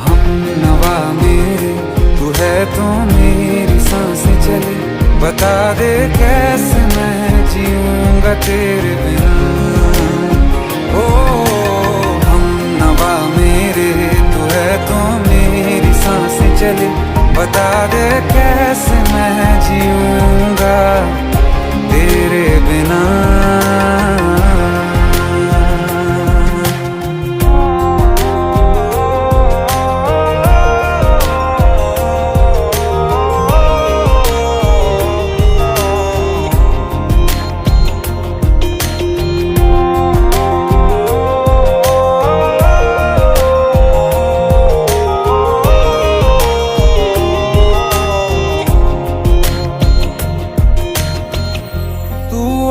हम नवा मेरे, तू है तो मेरी सांसें चले, बता दे कैसे मैं जीऊंगा तेरे बिना। ओ हम नवा मेरे, तू है तो मेरी सांसें चले, बता दे कैसे मैं जीऊंगा तेरे बिना।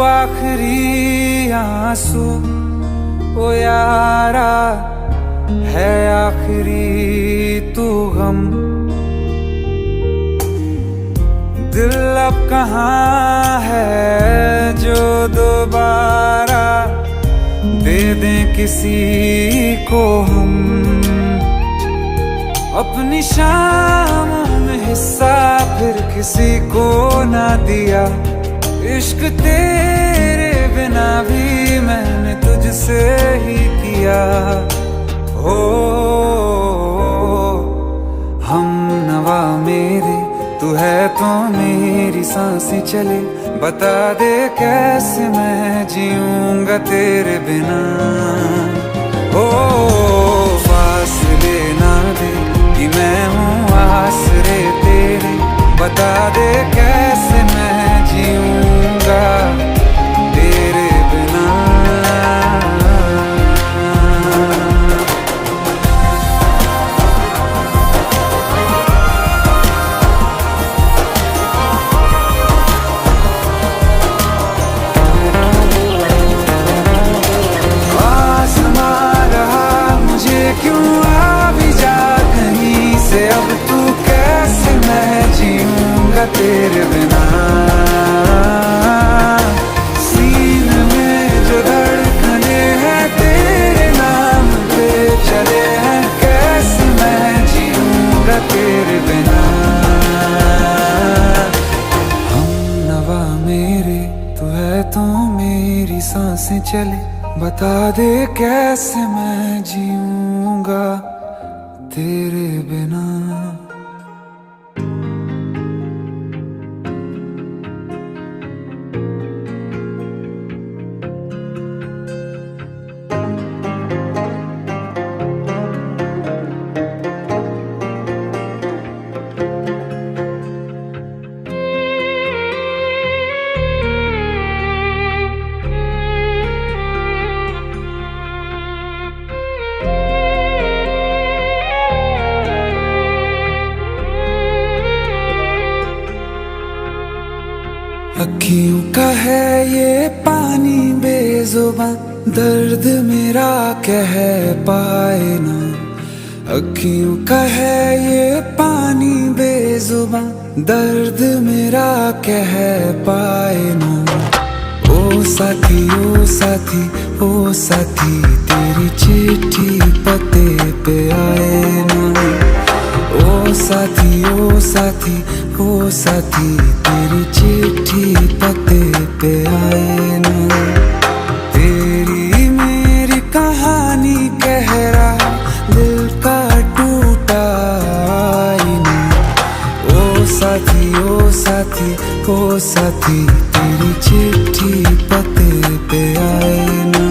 आखिरी आंसू ओ यारा है, आखिरी तू गम, दिल अब कहाँ है जो दोबारा दे दें किसी को हम। अपनी शामों में हिस्सा फिर किसी को ना दिया, इश्क तेरे बिना भी मैंने तुझसे ही किया। हो हम नवा मेरे, तू है तो मेरी सांसें चले, बता दे कैसे मैं जीऊंगा तेरे बिना। ओ फासले ना दे कि मैं हूँ आसरे तेरे, बता दे कैसे मैं जीऊंगा तेरे बिना। आसमां रहा मुझे क्यों, आ भी जा कहीं से, अब तू कैसे मैं जीऊंगा तेरे बिना। सीने में जो धड़कने हैं तेरे नाम पे चले हैं, कैसे मैं जीऊंगा तेरे बिना। हम नवा मेरे, तू है तो मेरी सांसें चले, बता दे कैसे मैं जीऊंगा तेरे बिना। अखियों का है ये पानी बेजुबां, दर्द मेरा कह पाए ना। अखियों का है ये पानी बेजुबां, दर्द मेरा कह पाए ना। ओ साथी ओ साथी ओ साथी, तेरी चिट्ठी पते पे आए ना। ओ साथी ओ साथी ओ साथी, तेरी चिट्ठी पते पे आए ना। तेरी मेरी कहानी कह रहा दिल का टूटा आईना। ओ साथी ओ साथी ओ साथी, तेरी चिट्ठी पते पे आए ना।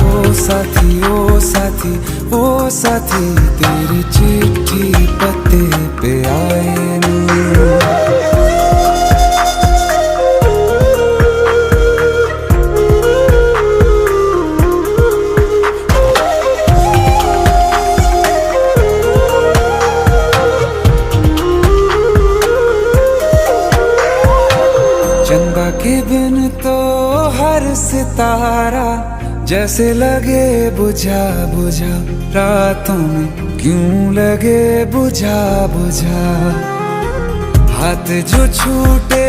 ओ साथी ओ साथी ओ साथी, तेरी चिट्ठी पते पे आए ना। चंदा के बिन तो हर सितारा जैसे लगे बुझा बुझा रातों में क्यों लगे बुझा बुझा। हाथ जो छूटे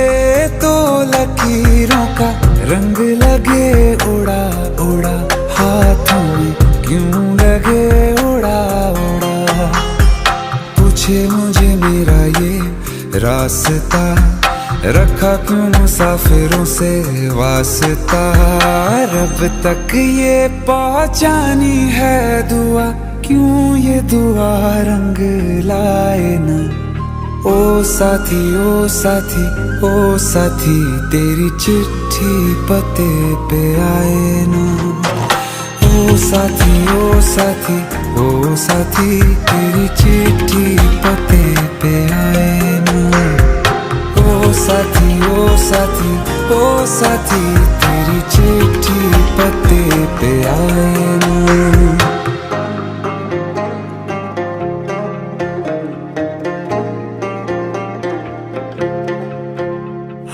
तो लकीरों का रंग लगे उड़ा उड़ा। हाथों में क्यों लगे उड़ा उड़ा। पूछे मुझे मेरा ये रास्ता, रखा क्यों मुसाफिरों से वास्ता। रब तक ये पहुंचानी है दुआ, क्यों ये दुआ रंग लाए ना। ओ साथी ओ साथी ओ साथी, तेरी चिट्ठी पते पे आए ना। ओ साथी ओ साथी ओ साथी, तेरी चिट्ठी पते पे आए ना। ओ साथी ओ साथी ओ साथी, तेरी चिट्ठी पते पे आए ना।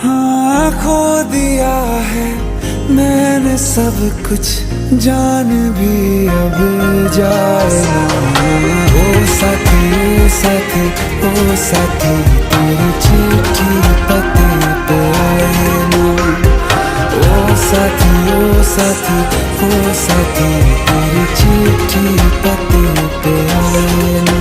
हाँ खो दिया है मैंने सब कुछ, जान भी अब जाए ना। ओ साथी ओ साथी ओ साथी, तेरी चिट्ठी पते पे आए ना। ओ साथी ओ साथी ओ साथी, तेरी चिट्ठी पते पे आए ना।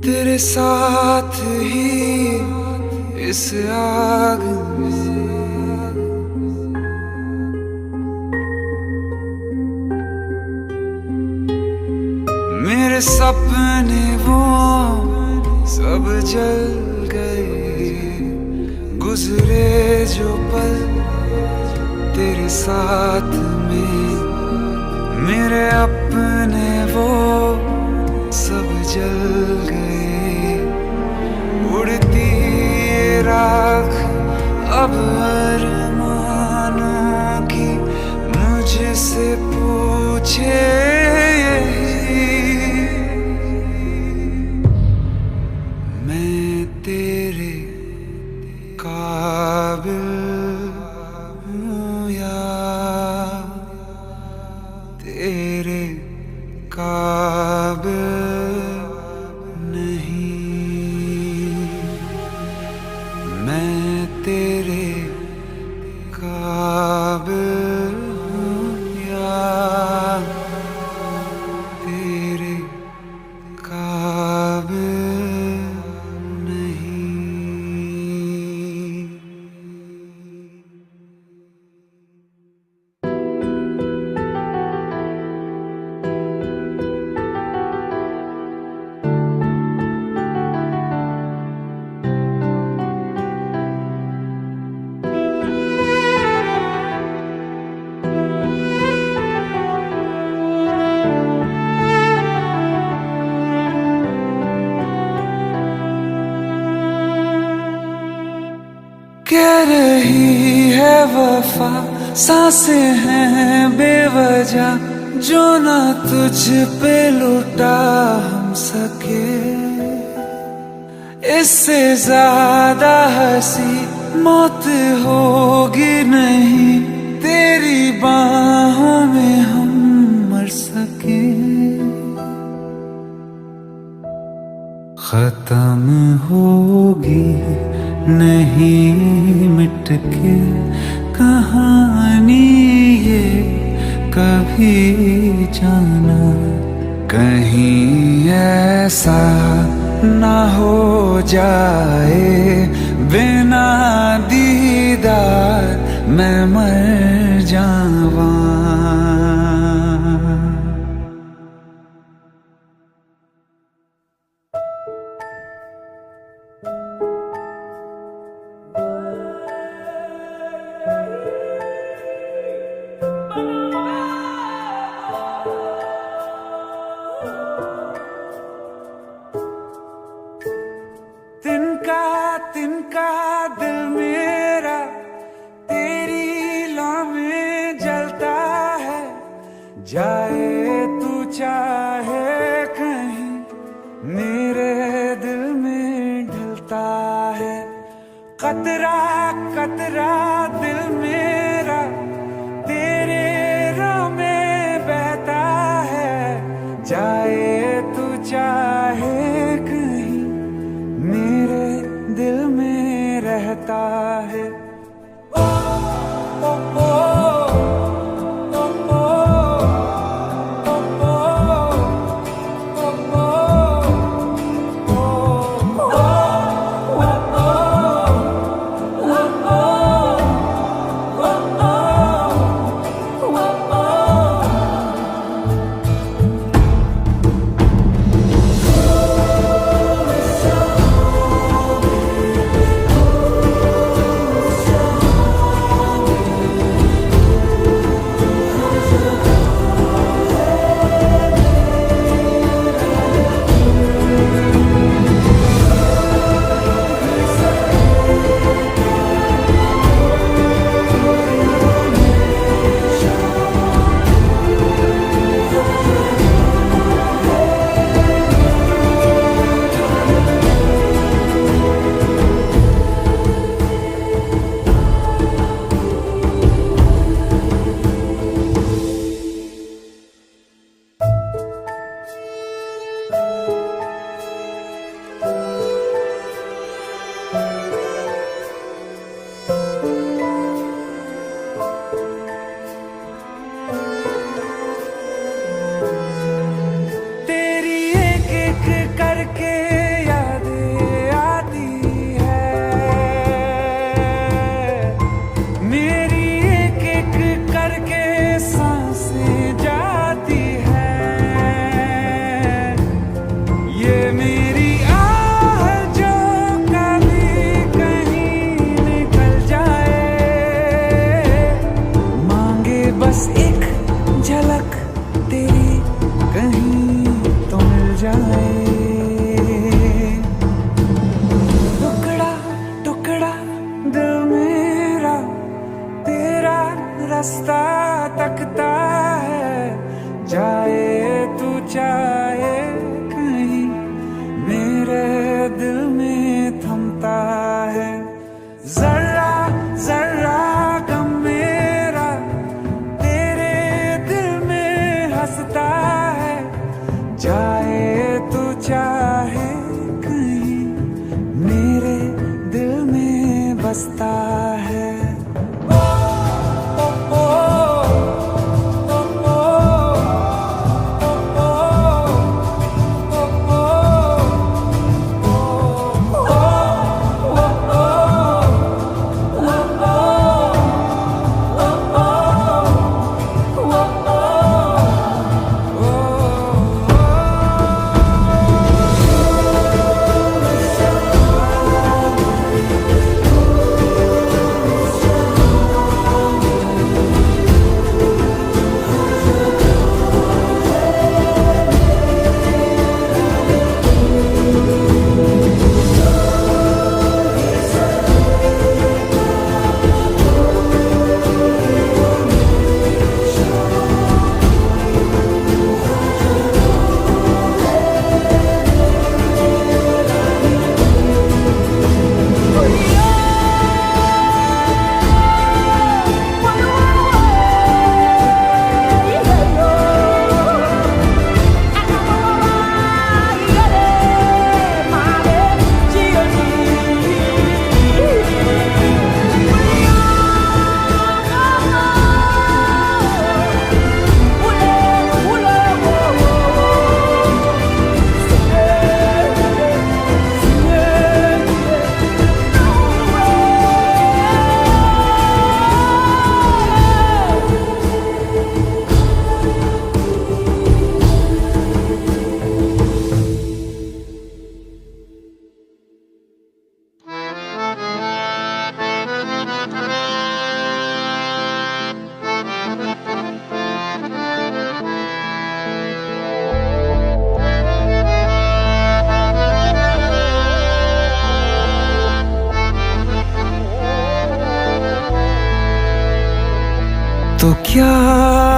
तेरे साथ ही इस आग में, मेरे सपने वो सब जल गए। गुजरे जो पल तेरे साथ में, मेरे अपने वो सब जल गए। उड़ती ये राख अब अरमानों की, मुझसे पूछे यही। मैं तेरे काबिल हूँ या तेरे काबिल नहीं। मैं तेरे काबिल हूँ या तेरे काबिल नहीं। कह रही है वफा, सांसें हैं बेवजह, जो ना तुझ पे लुटा हम सके। इससे ज्यादा हंसी मौत होगी नहीं, तेरी बाहों में हम मर सके। खत्म होगी नहीं मिट के कहानी ये कभी जाना। कहीं ऐसा ना हो जाए बिना दीदार मैं मर जावा। का दिल मेरा तेरी लौ में जलता है, जाए तू चाहे कहीं मेरे दिल में ढलता है। कतरा कतरा दिल मेरा तेरे राह में बहता है, जाए तू चाहे कहीं मेरे दिल में रहता है। ओ, ओ, ओ, ओ, ओ, ओ, बस एक झलक तेरी कहीं तो मिल जाए। टुकड़ा टुकड़ा दिल मेरा तेरा रास्ता तकता है, जाए तू चाहे कहीं मेरे दिल में थमता है। जरा जरा गम मेरा तेरे दिल में हंसता है, जाए तू चाहे कहीं मेरे दिल में बसता है।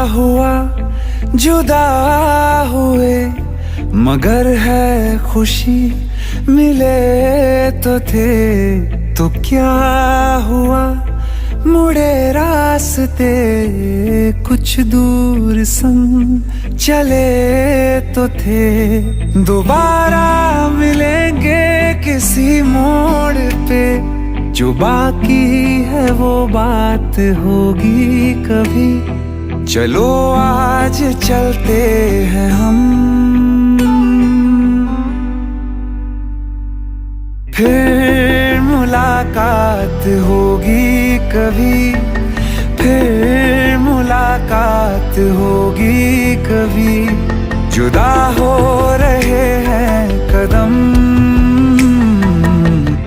हुआ जुदा हुए, मगर है खुशी मिले तो थे। तो क्या हुआ मुड़े रास्ते, कुछ दूर संग चले तो थे। दोबारा मिलेंगे किसी मोड़ पे, जो बाकी है वो बात होगी कभी। चलो आज चलते हैं हम, फिर मुलाकात होगी कभी, फिर मुलाकात होगी कभी। जुदा हो रहे हैं कदम,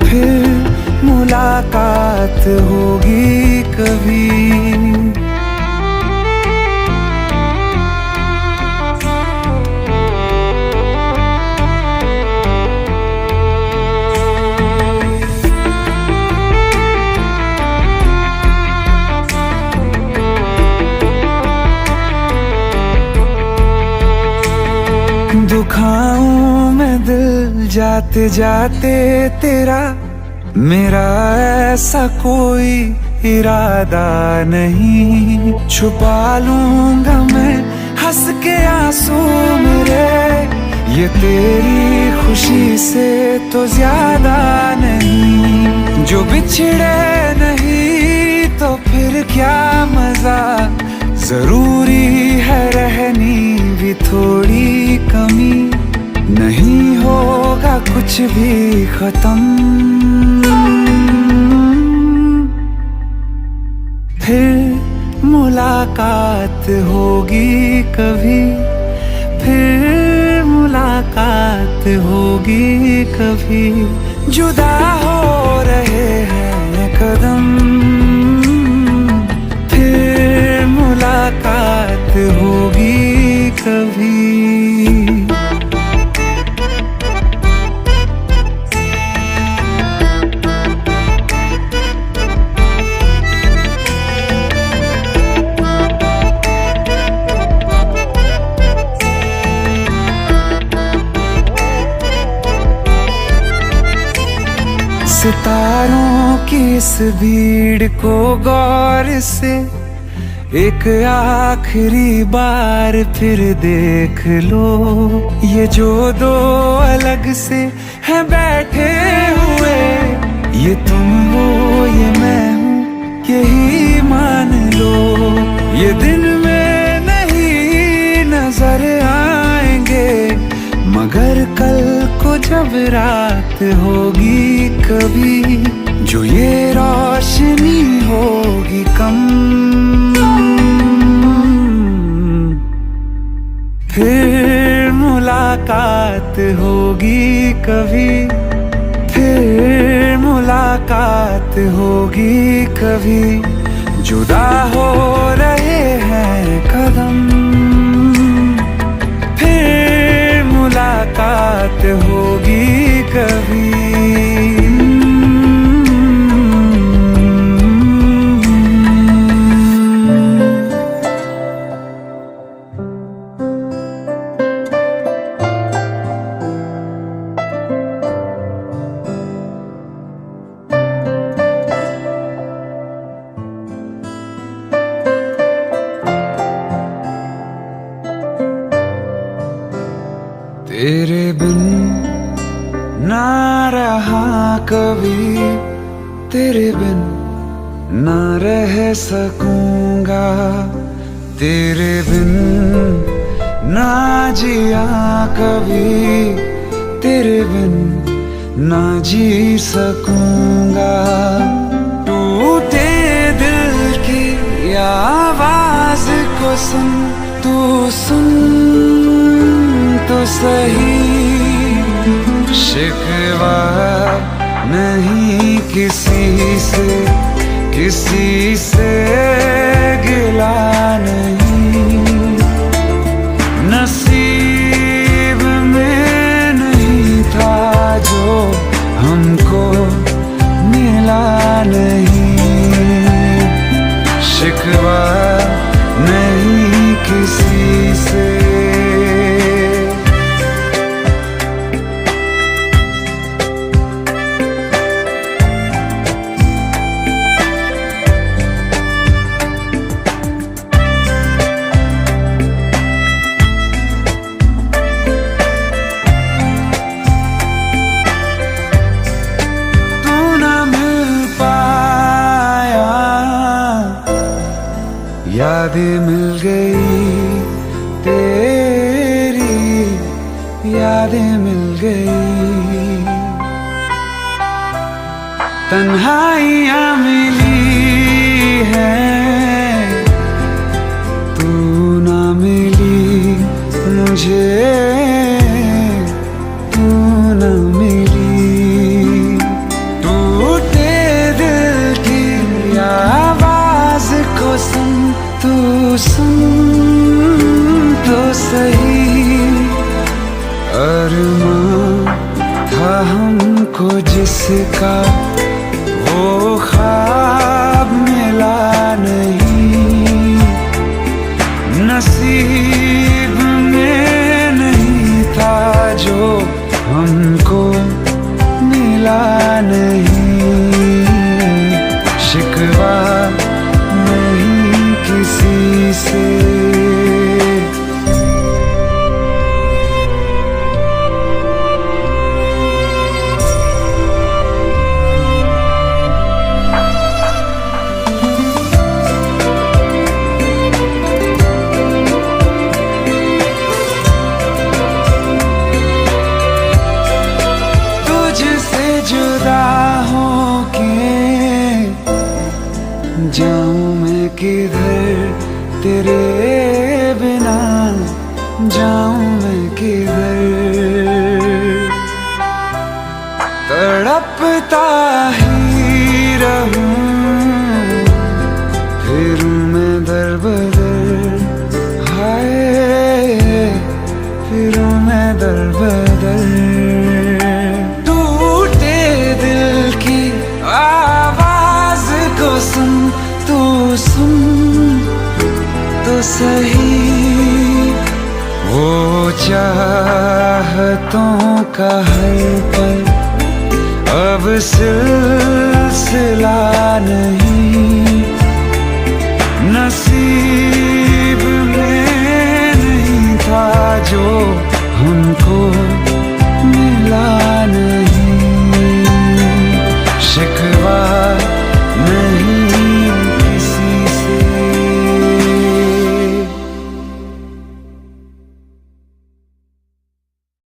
फिर मुलाकात होगी कभी। दुखाऊं मैं दिल जाते जाते तेरा, मेरा ऐसा कोई इरादा नहीं। छुपा लूंगा मैं हंस के आंसू मेरे, ये तेरी खुशी से तो ज्यादा नहीं। जो बिछड़े नहीं तो फिर क्या मजा, जरूरी है रहनी भी थोड़ी कमी। नहीं होगा कुछ भी खत्म, फिर मुलाकात होगी कभी, फिर मुलाकात होगी कभी। जुदा हो रहे हैं कदम, फिर मुलाकात होगी कभी। सितारों की इस भीड़ को गौर से एक आखिरी बार फिर देख लो। ये जो दो अलग से हैं बैठे हुए, ये तुम हो ये मैं हूँ यही मान लो। ये दिन में नहीं नजर आएंगे, मगर कल को जब रात होगी कभी, जो ये रोशनी होगी कम, फिर मुलाकात होगी कभी, फिर मुलाकात होगी कभी। जुदा हो रहे हैं कदम, फिर मुलाकात होगी कभी। तेरे बिन ना रहा कभी, तेरे बिन ना रह सकूंगा। तेरे बिन ना जिया कभी, तेरे बिन ना जी सकूंगा। टूटे दिल की आवाज को सुन, तू सुन तो सही। शिकवा नहीं किसी से, किसी से गिला नहीं। नसीब में नहीं था जो हमको मिला नहीं। शिकवा नहीं यादें मिल गई, तेरी यादें मिल गई। तन्हाइयाँ मिली हैं, तू ना मिली मुझे, तू ना मिली। टूटे दिल की आवाज को सुन, तू सुन तो सही। अरमां था हमको जिसका, वो ख्वाब मिला नहीं। नसीब में नहीं था जो हमको मिला नहीं। शिकवा नहीं किसी से, जुदा होके जाऊं मैं किधर, तेरे बिना जाऊं मैं किधर। तड़पता ही रहूं, फिरूं मैं दर बदर, हाय फिरूं मैं दर बदर। सुन तो सही, वो चाहतों का हर पल अब सिलसिला नहीं। नसीब में नहीं था जो हमको